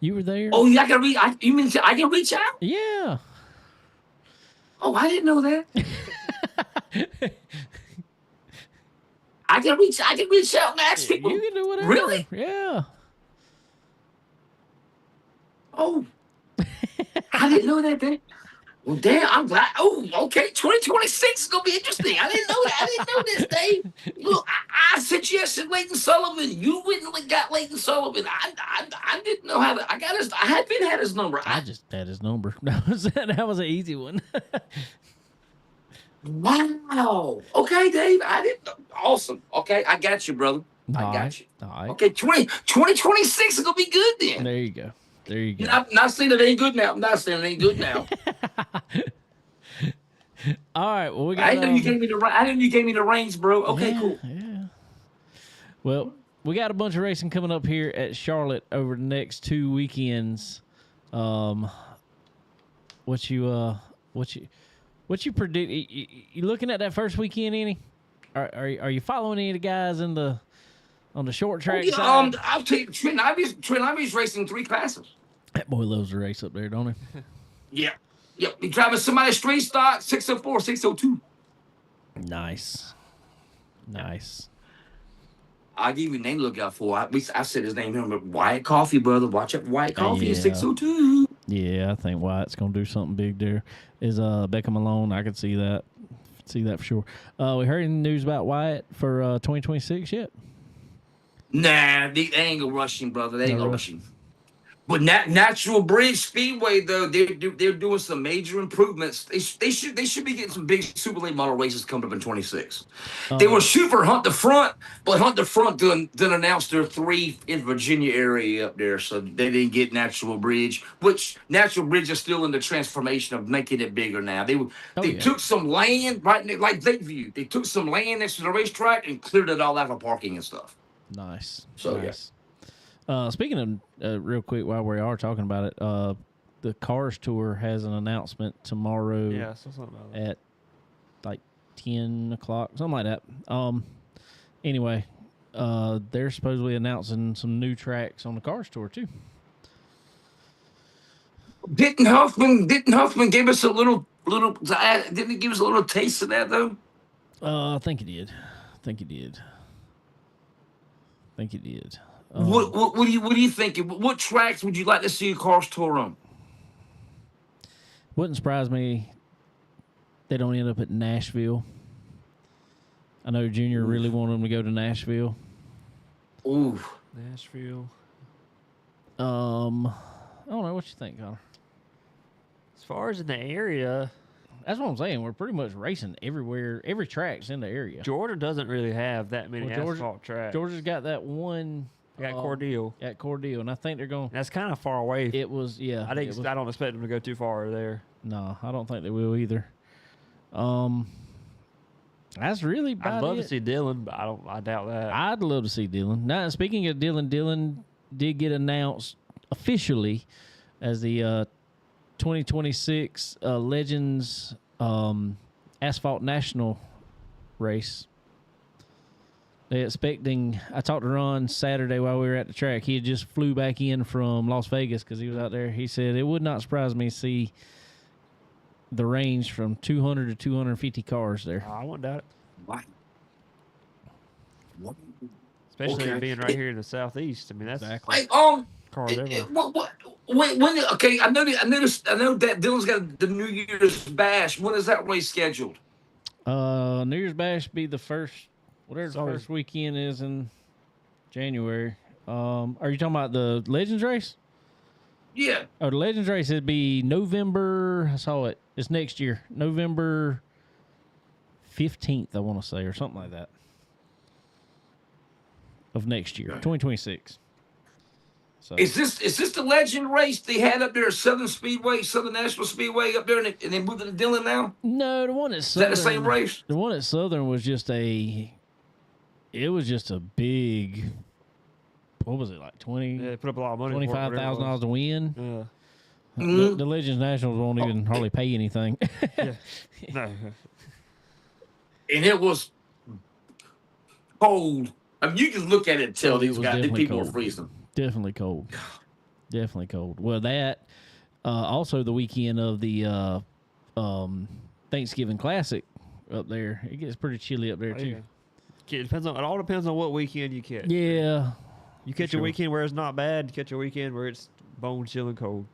You were there. Oh, yeah, I can reach. You mean I can reach out? Yeah. Oh, I didn't know that. I can reach out and ask people. You can do whatever. Really? Yeah. Oh, I didn't know that. Dave. Well, damn, I'm glad. Oh, okay. 2026 is gonna be interesting. I didn't know that. I didn't know this, Dave. Look, I suggested Leighton Sullivan. You went and got Leighton Sullivan. I didn't know how to. I got his. I had been had his number. I just had his number. That was an easy one. Wow. Okay, Dave. I didn't. Awesome. Okay, I got you, brother. I got you. All right. Okay, 2026 is gonna be good then. There you go. Not saying it ain't good now. I'm not saying it ain't good now. All right. Well, we got. I didn't know you gave me the. I didn't know you gave me the reins, bro. Okay, yeah, cool. Yeah. Well, we got a bunch of racing coming up here at Charlotte over the next 2 weekends. What you predict? You looking at that first weekend, any? Are you following any of the guys on the short track side? I'll tell you, Trent Ivy's racing 3 classes. That boy loves to race up there, don't he? Yeah. Yep. He's driving somebody straight stock 604, 602. Nice. I'll give you a name to look out for. I said his name. Remember, Wyatt Coffee, brother. Watch out for Wyatt Coffee at Yeah. 602. Yeah, I think Wyatt's gonna do something big there. Is Becca Malone? I could see that. See that for sure. We heard any news about Wyatt for 2026 yet? Nah, they ain't gonna rush him, brother. They ain't No gonna rush. rush him. But Natural Bridge Speedway, though, they're doing some major improvements. They should be getting some big Super Late model races coming up in 26. They were shooting for Hunt the Front, but Hunt the Front didn't announce their 3 in Virginia area up there, so they didn't get Natural Bridge. Which Natural Bridge is still in the transformation of making it bigger now. They took some land like Lakeview. They took some land next to the racetrack and cleared it all out for parking and stuff. Nice. So, nice. Speaking of, real quick, while we are talking about it, the Cars Tour has an announcement tomorrow Yeah, I saw something about that. at like 10 o'clock, something like that. Anyway, they're supposedly announcing some new tracks on the Cars Tour too. Didn't Huffman give us a little? Didn't he give us a little taste of that though? I think he did. What do you think? What tracks would you like to see a Cars Tour on? Wouldn't surprise me they don't end up at Nashville. I know Junior really wanted them to go to Nashville. Ooh, Nashville. I don't know what you think, Connor. As far as in the area, That's what I'm saying. We're pretty much racing everywhere. Every track's in the area. Georgia doesn't really have that many Well, asphalt tracks. Georgia's got that one They got Cordele. at Cordele, and I think they're going. That's kind of far away. It was I don't expect them to go too far there. No, I don't think they will either. That's really about I'd love it. to see Dylan, but I doubt that. I'd love to see Dylan. Now, speaking of Dylan, Dylan did get announced officially as the 2026 Legends Asphalt National race. They're expecting. I talked to Ron Saturday while we were at the track. He had just flew back in from Las Vegas because he was out there. He said it would not surprise me to see the range from 200 to 250 cars there. I won't doubt it. What? Especially Okay. being right here in the southeast. I mean, that's Exactly. Like, cars everywhere. when? Okay, I know that Dylan's got the New Year's Bash. When is that race scheduled? New Year's Bash be the first, whatever the Sorry. first weekend is in January. Are you talking about the Legends race? Yeah. Oh, the Legends race would be November. I saw it. It's next year, November 15th. I want to say, or something like that, of next year, 2026. So Is this the Legend race they had up there at Southern National Speedway up there, and they moved it to Dillon now? no, the one at Is Southern. that the same race? The one at Southern was just a. It was just a big. What was it like? 20, Yeah, they put up a lot of money. for it, whatever it $25,000 to win. was. The Legends Nationals won't even hardly pay anything. Yeah. No. And it was cold. I mean, you can look at it and tell Oh, it these was guys, these definitely people are cold. freezing. Definitely cold. Definitely cold. Well, that also the weekend of the Thanksgiving Classic up there. It gets pretty chilly up there Oh, too. yeah. It all depends on what weekend you catch. Yeah. You catch sure. a weekend where it's not bad. You catch a weekend where it's bone chilling cold.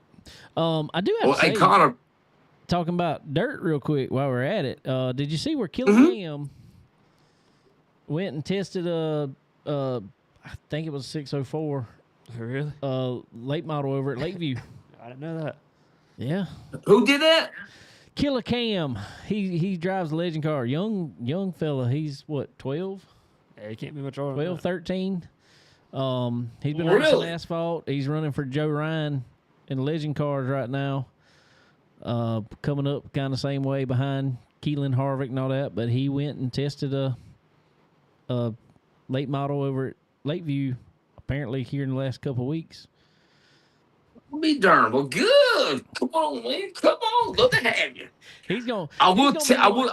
I do have Well, to say, hey, Connor, talking about dirt real quick while we're at it. Did you see where Mm-hmm. Killingham went and tested I think it was 604 Really? late model over at Lakeview. I didn't know that. Yeah. who did that? Killer Cam. He drives a legend car. Young fella. He's what, 12? Yeah, you can't be much older. 12, than 13. He's been racing Really? asphalt. He's running for Joe Ryan in legend cars right now. Coming up kind of same way behind Keelan Harvick and all that, but he went and tested a late model over at Lakeview apparently here in the last couple of weeks. Be darn. Well, good. Come on, man. Come on. Love to have you. He's going I will.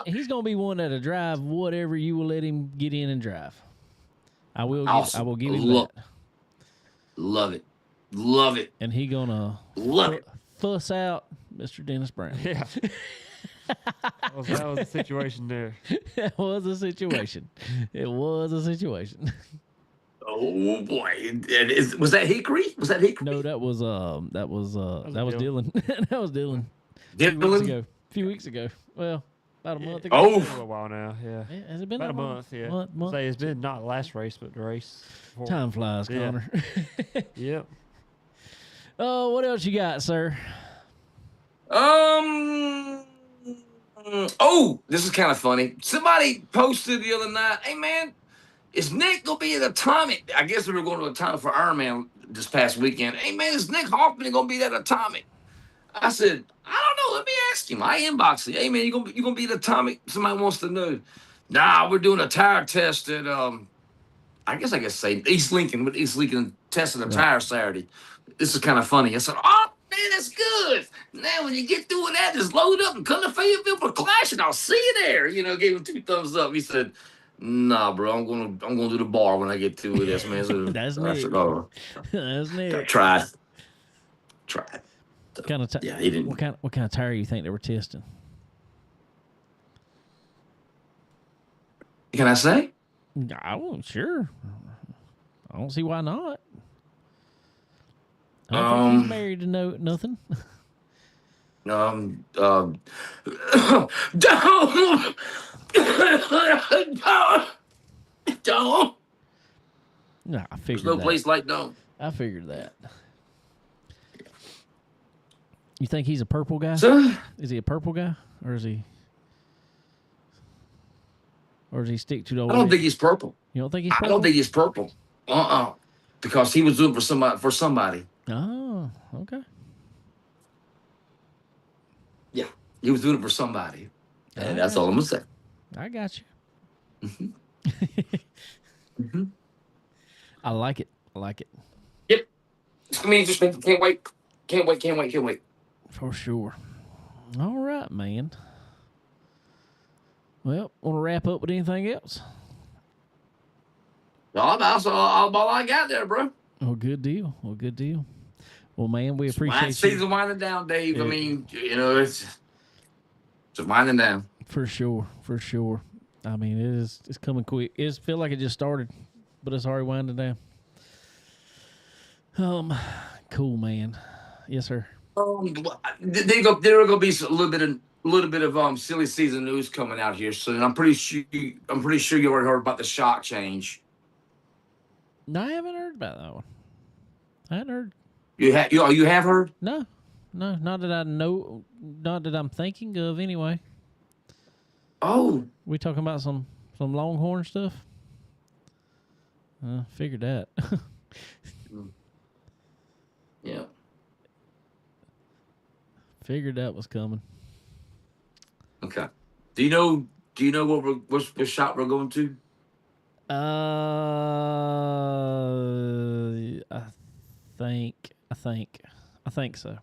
he's going to be one that'll drive whatever you will let him get in and drive. I will Awesome. give him Look. that. Love it. Love it. And he going to Love it. fuss out Mr. Dennis Brown. Yeah. that was the situation there. That was a situation. It was a situation. Oh boy. Was that Hickory? Was that Hickory? No, that was Dylan. that was Dylan. A few weeks Dylan? ago. Well, About a month ago. It's been a Oh, little while now. Yeah. Yeah, has it been About a that long? month, yeah. Month. Say it's been not the last race, but the race. Before. Time flies, Yeah. Connor. Yep. Oh, what else you got, sir? Oh, this is kind of funny. Somebody posted the other night, hey, man, is Nick going to be at Atomic? I guess we were going to Atomic for Ironman this past weekend. Hey, man, is Nick Hoffman going to be at Atomic? I said, I don't know. Let me ask him. I inboxed him. Hey, man, you gonna be at Atomic? Somebody wants to know. Nah, we're doing a tire test at, I guess I could say East Lincoln, with East Lincoln testing a tire Saturday. This is kind of funny. I said, oh, man, that's good. Now, when you get through with that, just load up and come to Fayetteville for Clash, and I'll see you there. You know, gave him 2 thumbs up. He said, nah, bro, I'm gonna do the bar when I get through with this, man. So That's I Nick. said, oh, That's Nick. tried. Kind of Yeah, he didn't. what kind of tire you think they were testing? Can I say? I wasn't sure. I don't see why not. I don't think he's married to nothing. Don't. Don't. No, I There's figured no that. place like don't. I figured that. You think he's a purple guy? So, Is he a purple guy, or is he stick to the old? I don't think he's purple. You don't think he's I purple? don't think he's purple. Because he was doing for somebody. Oh, okay. Yeah, he was doing it for somebody, and that's all I'm gonna say. I got you. Mm-hmm. I like it. I like it Yep, it's gonna be interesting. Can't wait. Can't wait. for sure. All right, man. Well, want to wrap up with anything else? That's all I got there, bro. Oh, good deal. Well, man, we Wine appreciate you season winding down, Dave. Yeah. I mean, you know, it's winding down. for sure. I mean, it's coming quick. It's feel like it just started, but it's already winding down. Cool, man. Yes, sir. There are gonna be a little bit of silly season news coming out here soon. I'm pretty sure you already heard about the shock change. No, I haven't heard about that one. I hadn't heard. You have heard? No, not that I know. Not that I'm thinking of. Anyway, Oh, we talking about some Longhorn stuff. Figured that. yeah. Figured that was coming. Okay. Do you know what shop we're going to? I think so.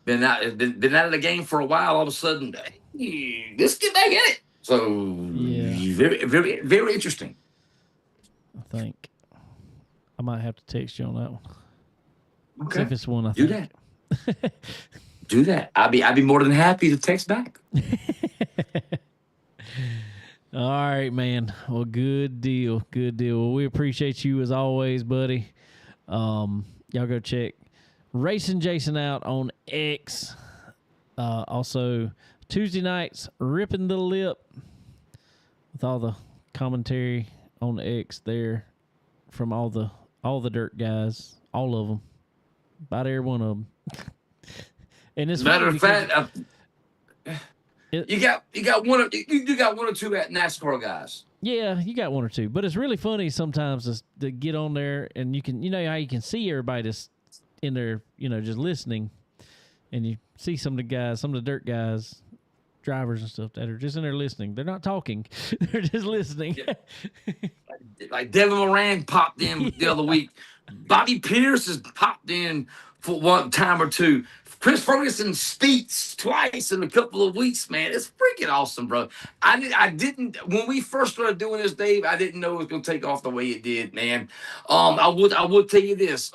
Been out of the game for a while. All of a sudden, hey, let's get back in it. So Yeah. very, very, very interesting. I think I might have to text you on that one. See Okay. if it's one I Do think. that. Do that. I'd be more than happy to text back. All right, man. Well, good deal. Well, we appreciate you as always, buddy. Y'all go check Racing Jason out on X. Also, Tuesday nights, Ripping the Lip with all the commentary on X there from all the dirt guys, all of them, about every one of them. And it's Matter funny of fact, It- you got one or two at NASCAR guys. yeah, you got one or two, but it's really funny sometimes to get on there and you can, how you can see everybody that's in there, just listening, and you see some of the dirt guys, drivers and stuff that are just in there listening. They're not talking; they're just listening. Yeah. Like Devin Moran popped in the other week. Bobby Pierce has popped in for one time or two. Chris Ferguson speaks twice in a couple of weeks, man. It's freaking awesome, bro. I didn't when we first started doing this, Dave. I didn't know it was gonna take off the way it did, man. I would tell you this.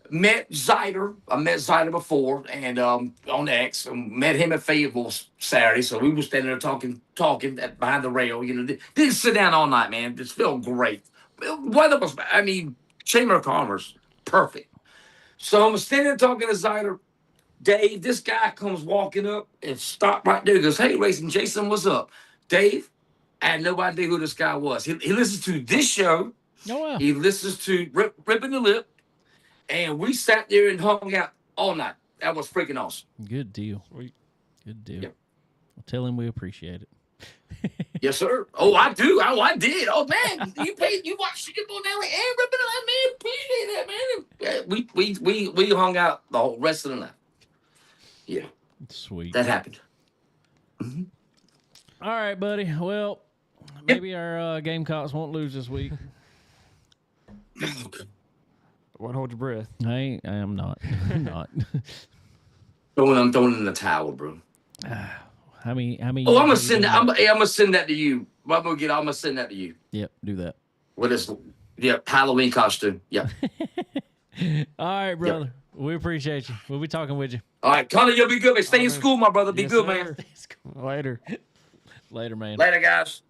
Met Zyder. I met Zyder before, and on X, met him at Fayetteville Saturday. So we were standing there talking behind the rail. Didn't sit down all night, man. Just felt great. Weather was, Chamber of Commerce, perfect. So I'm standing there talking to Zyder. Dave, this guy comes walking up and stop right there. He goes, "Hey, Racing Jason, what's up?" Dave, I had no idea who this guy was. He listens to this show. Oh wow. He listens to Ripping the Lip. And we sat there and hung out all night. That was freaking awesome. Good deal. Sweet. Good deal. Yep. Well, tell him we appreciate it. Yes, sir. Oh, I do. Oh, I did. Oh man, you watched Skip-Bo Nelly and Ripping the Lip, man. Appreciate that, man. Yeah, we hung out the whole rest of the night. Yeah, Sweet. that happened. All right, buddy. Well, maybe our Gamecocks won't lose this week. Won't hold your breath. I am not. I'm not. I'm throwing in the towel, bro. How many? Oh, I'm gonna send that. I'm gonna send that to you. I'm gonna send that to you. Yep, do that. With this, Halloween costume. Yeah. All right, brother. We appreciate you. We'll be talking with you. All right, Connor, you'll be good, man. Stay in school, my brother. Be Yes, good, sir. man. Later. Later, man. Later, guys.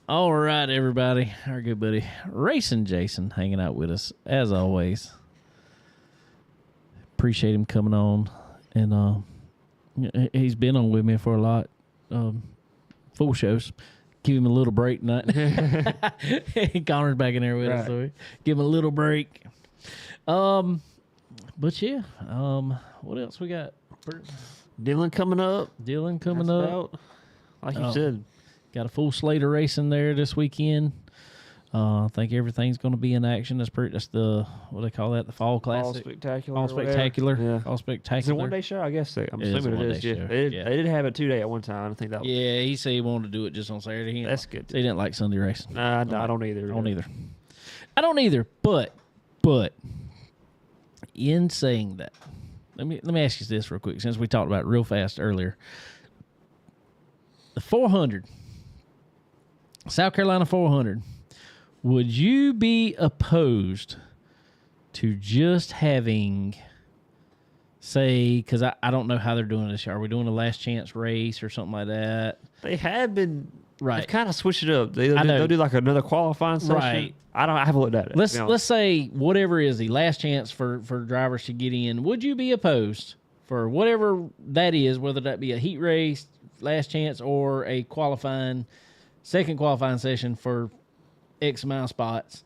All right, everybody. Our good buddy Racing Jason hanging out with us as always. Appreciate him coming on, and he's been on with me for a lot, full shows. Give him a little break tonight. Connor's back in there with us, so give him a little break. But yeah, what else we got? Dylan coming up. Dylan coming That's up. about- like you said. Got a full slate of racing there this weekend. I think everything's going to be in action. That's the what do they call that? The Fall All Classic. spectacular. All or whatever. spectacular. Yeah. All Is it spectacular. a one-day show? I guess I'm It is a assuming it one-day is. Yeah. show. They Yeah. did have it 2 day at one time. I think that was. Yeah, he said he wanted to do it just on Saturday. He That's good. He didn't like Sunday racing. Nah, I don't either. I don't either. I don't either. But in saying that, let me ask you this real quick, since we talked about it real fast earlier. The 400, South Carolina 400. Would you be opposed to just having, say, because I don't know how they're doing this year. Are we doing a last chance race or something like that? They have been. Right. They've kind of switched it up. I know. They'll do like another qualifying session. Right. I haven't looked at it. Let's say whatever is the last chance for drivers to get in. Would you be opposed for whatever that is, whether that be a heat race, last chance, or a second qualifying session for X amount of spots,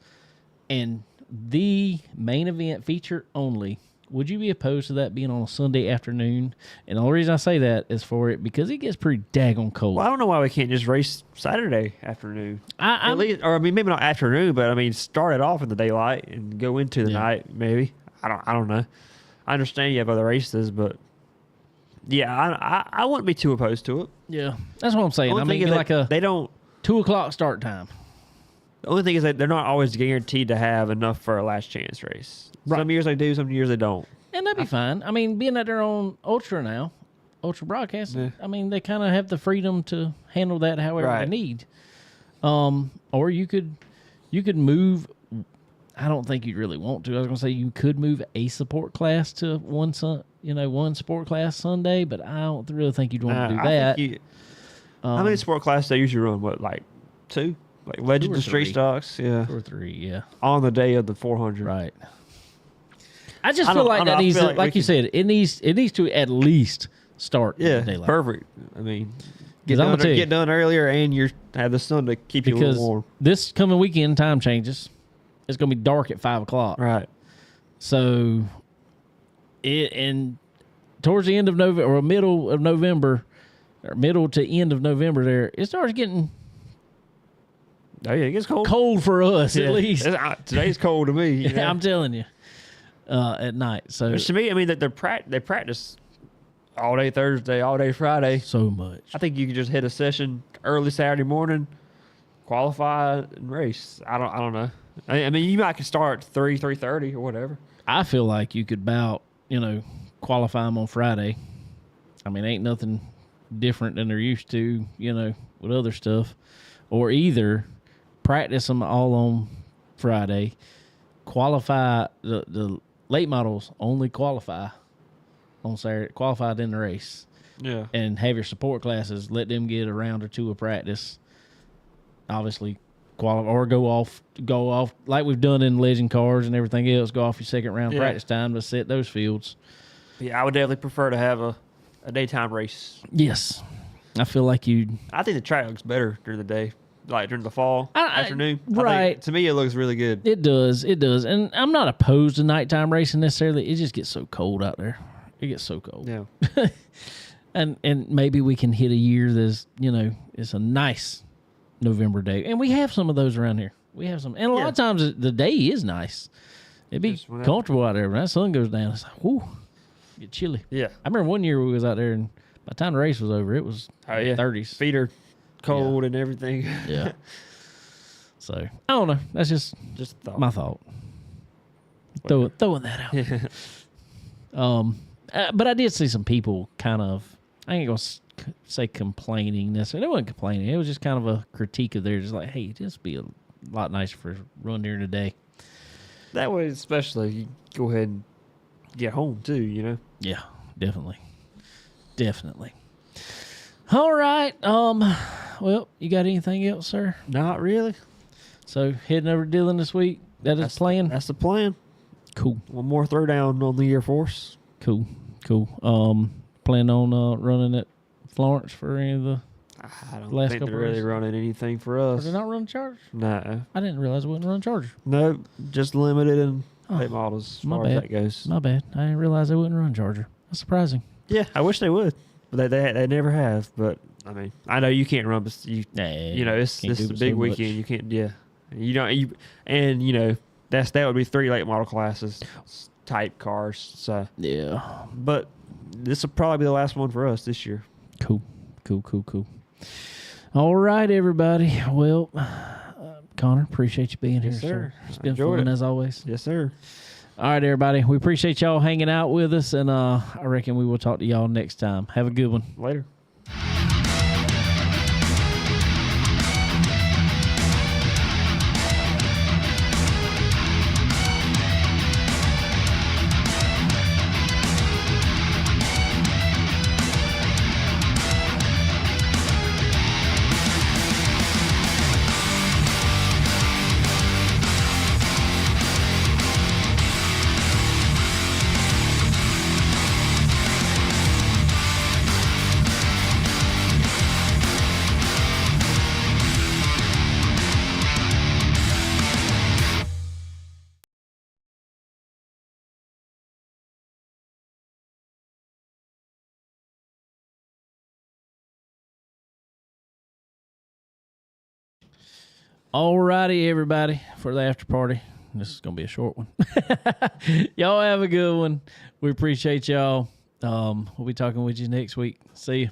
and the main event feature only? Would you be opposed to that being on a Sunday afternoon? And the only reason I say that is for it because it gets pretty daggone cold. Well, I don't know why we can't just race Saturday afternoon. I At least, or I mean, maybe not afternoon, but I mean, start it off in the daylight and go into the night. Maybe I don't know. I understand you have other races, but yeah, I wouldn't be too opposed to it. yeah, that's what I'm saying. Only I thing mean, is like that a they don't. 2:00 start time. The only thing is that they're not always guaranteed to have enough for a last chance race. Right. Some years they do, some years they don't. And that'd be fine. I mean, being that they're on Ultra now, Ultra Broadcast, Yeah. I mean, they kind of have the freedom to handle that however Right. they need. Or you could move. I don't think you'd really want to. I was going to say you could move a support class to one support class Sunday, but I don't really think you'd want to do I that. think how many sport classes they usually run? What, like 2? Like Legends or and Street 3. Stocks? Yeah. 2 or 3, yeah, On the day of the 400. right. I just I feel don't- like I that don't- I needs, feel to, like like we you said, it needs to at least start Yeah, in the daylight. perfect. I mean, 'Cause I'ma tell you- get done earlier, and you have the sun to keep you a Because little warm. this coming weekend time changes. It's going to be dark at 5:00. Right. So, towards the end of November or middle of November, or middle to end of November, there it starts getting Oh yeah, it gets cold. cold for us Yeah. at least. Today's cold to me. You know? I'm telling you, at night. So Which to me, I mean, that they practice all day Thursday, all day Friday. so much. I think you could just hit a session early Saturday morning, qualify and race. I don't know. I mean, you might could start at 3:30 or whatever. I feel like you could qualify them on Friday. I mean, ain't nothing different than they're used to, with other stuff. Or either practice them all on Friday, qualify the late models only qualify on Saturday, qualified in the race, Yeah. and have your support classes, let them get a round or two of practice. Obviously, qualify or go off like we've done in legend cars and everything else. Go off your second round Yeah. practice time to set those fields. Yeah, I would definitely prefer to have a daytime race. Yes, I feel like you. I think the track looks better during the day, like during the fall afternoon. I right. think, to me, it looks really good. It does, and I'm not opposed to nighttime racing necessarily. It just gets so cold out there. It gets so cold. Yeah. And maybe we can hit a year that's, it's a nice November day. And we have some of those around here. We have some. And a lot of times the day is nice. It'd be Just whenever. comfortable out there. When that sun goes down, it's like, whoo, get chilly. Yeah. I remember one year we was out there, and by the time the race was over, it was Oh, yeah. 30s. Feet are cold and everything. Yeah. So, I don't know. That's just Just a thought. my thought. Throwing that out. But I did see some people kind of, I ain't going to say complaining necessarily. They wasn't complaining. It was just kind of a critique of theirs. Just like, hey, just be a lot nicer for a run during the day. That way, especially, you go ahead and get home, too, Yeah, definitely. Definitely. All right. Well, you got anything else, sir? Not really. So, heading over to Dillon this week. That is playing? That's the plan. Cool. One more throwdown on the Air Force. Cool. Plan on running at Florence for any of the... I don't Last think couple they're really races. running anything for Are us. they not running Chargers? No. I didn't realize we wouldn't run Chargers. No, just limited and Oh, late models as my far as bad. that goes. My bad. I didn't realize they wouldn't run Charger. That's surprising. Yeah, I wish they would, but they never have. But I mean, I know you can't run, but it's can't this do is a but big so weekend. much. You can't, that would be 3 late model classes type cars. So, Yeah. but this will probably be the last one for us this year. Cool. All right, everybody. Well, Connor, appreciate you being here, Yes, sir. It's been Enjoyed fun it. as always. Yes, sir. All right, everybody. We appreciate y'all hanging out with us, and I reckon we will talk to y'all next time. Have a good one. Later. All righty, everybody, for the after party. This is going to be a short one. Y'all have a good one. We appreciate y'all. We'll be talking with you next week. See you.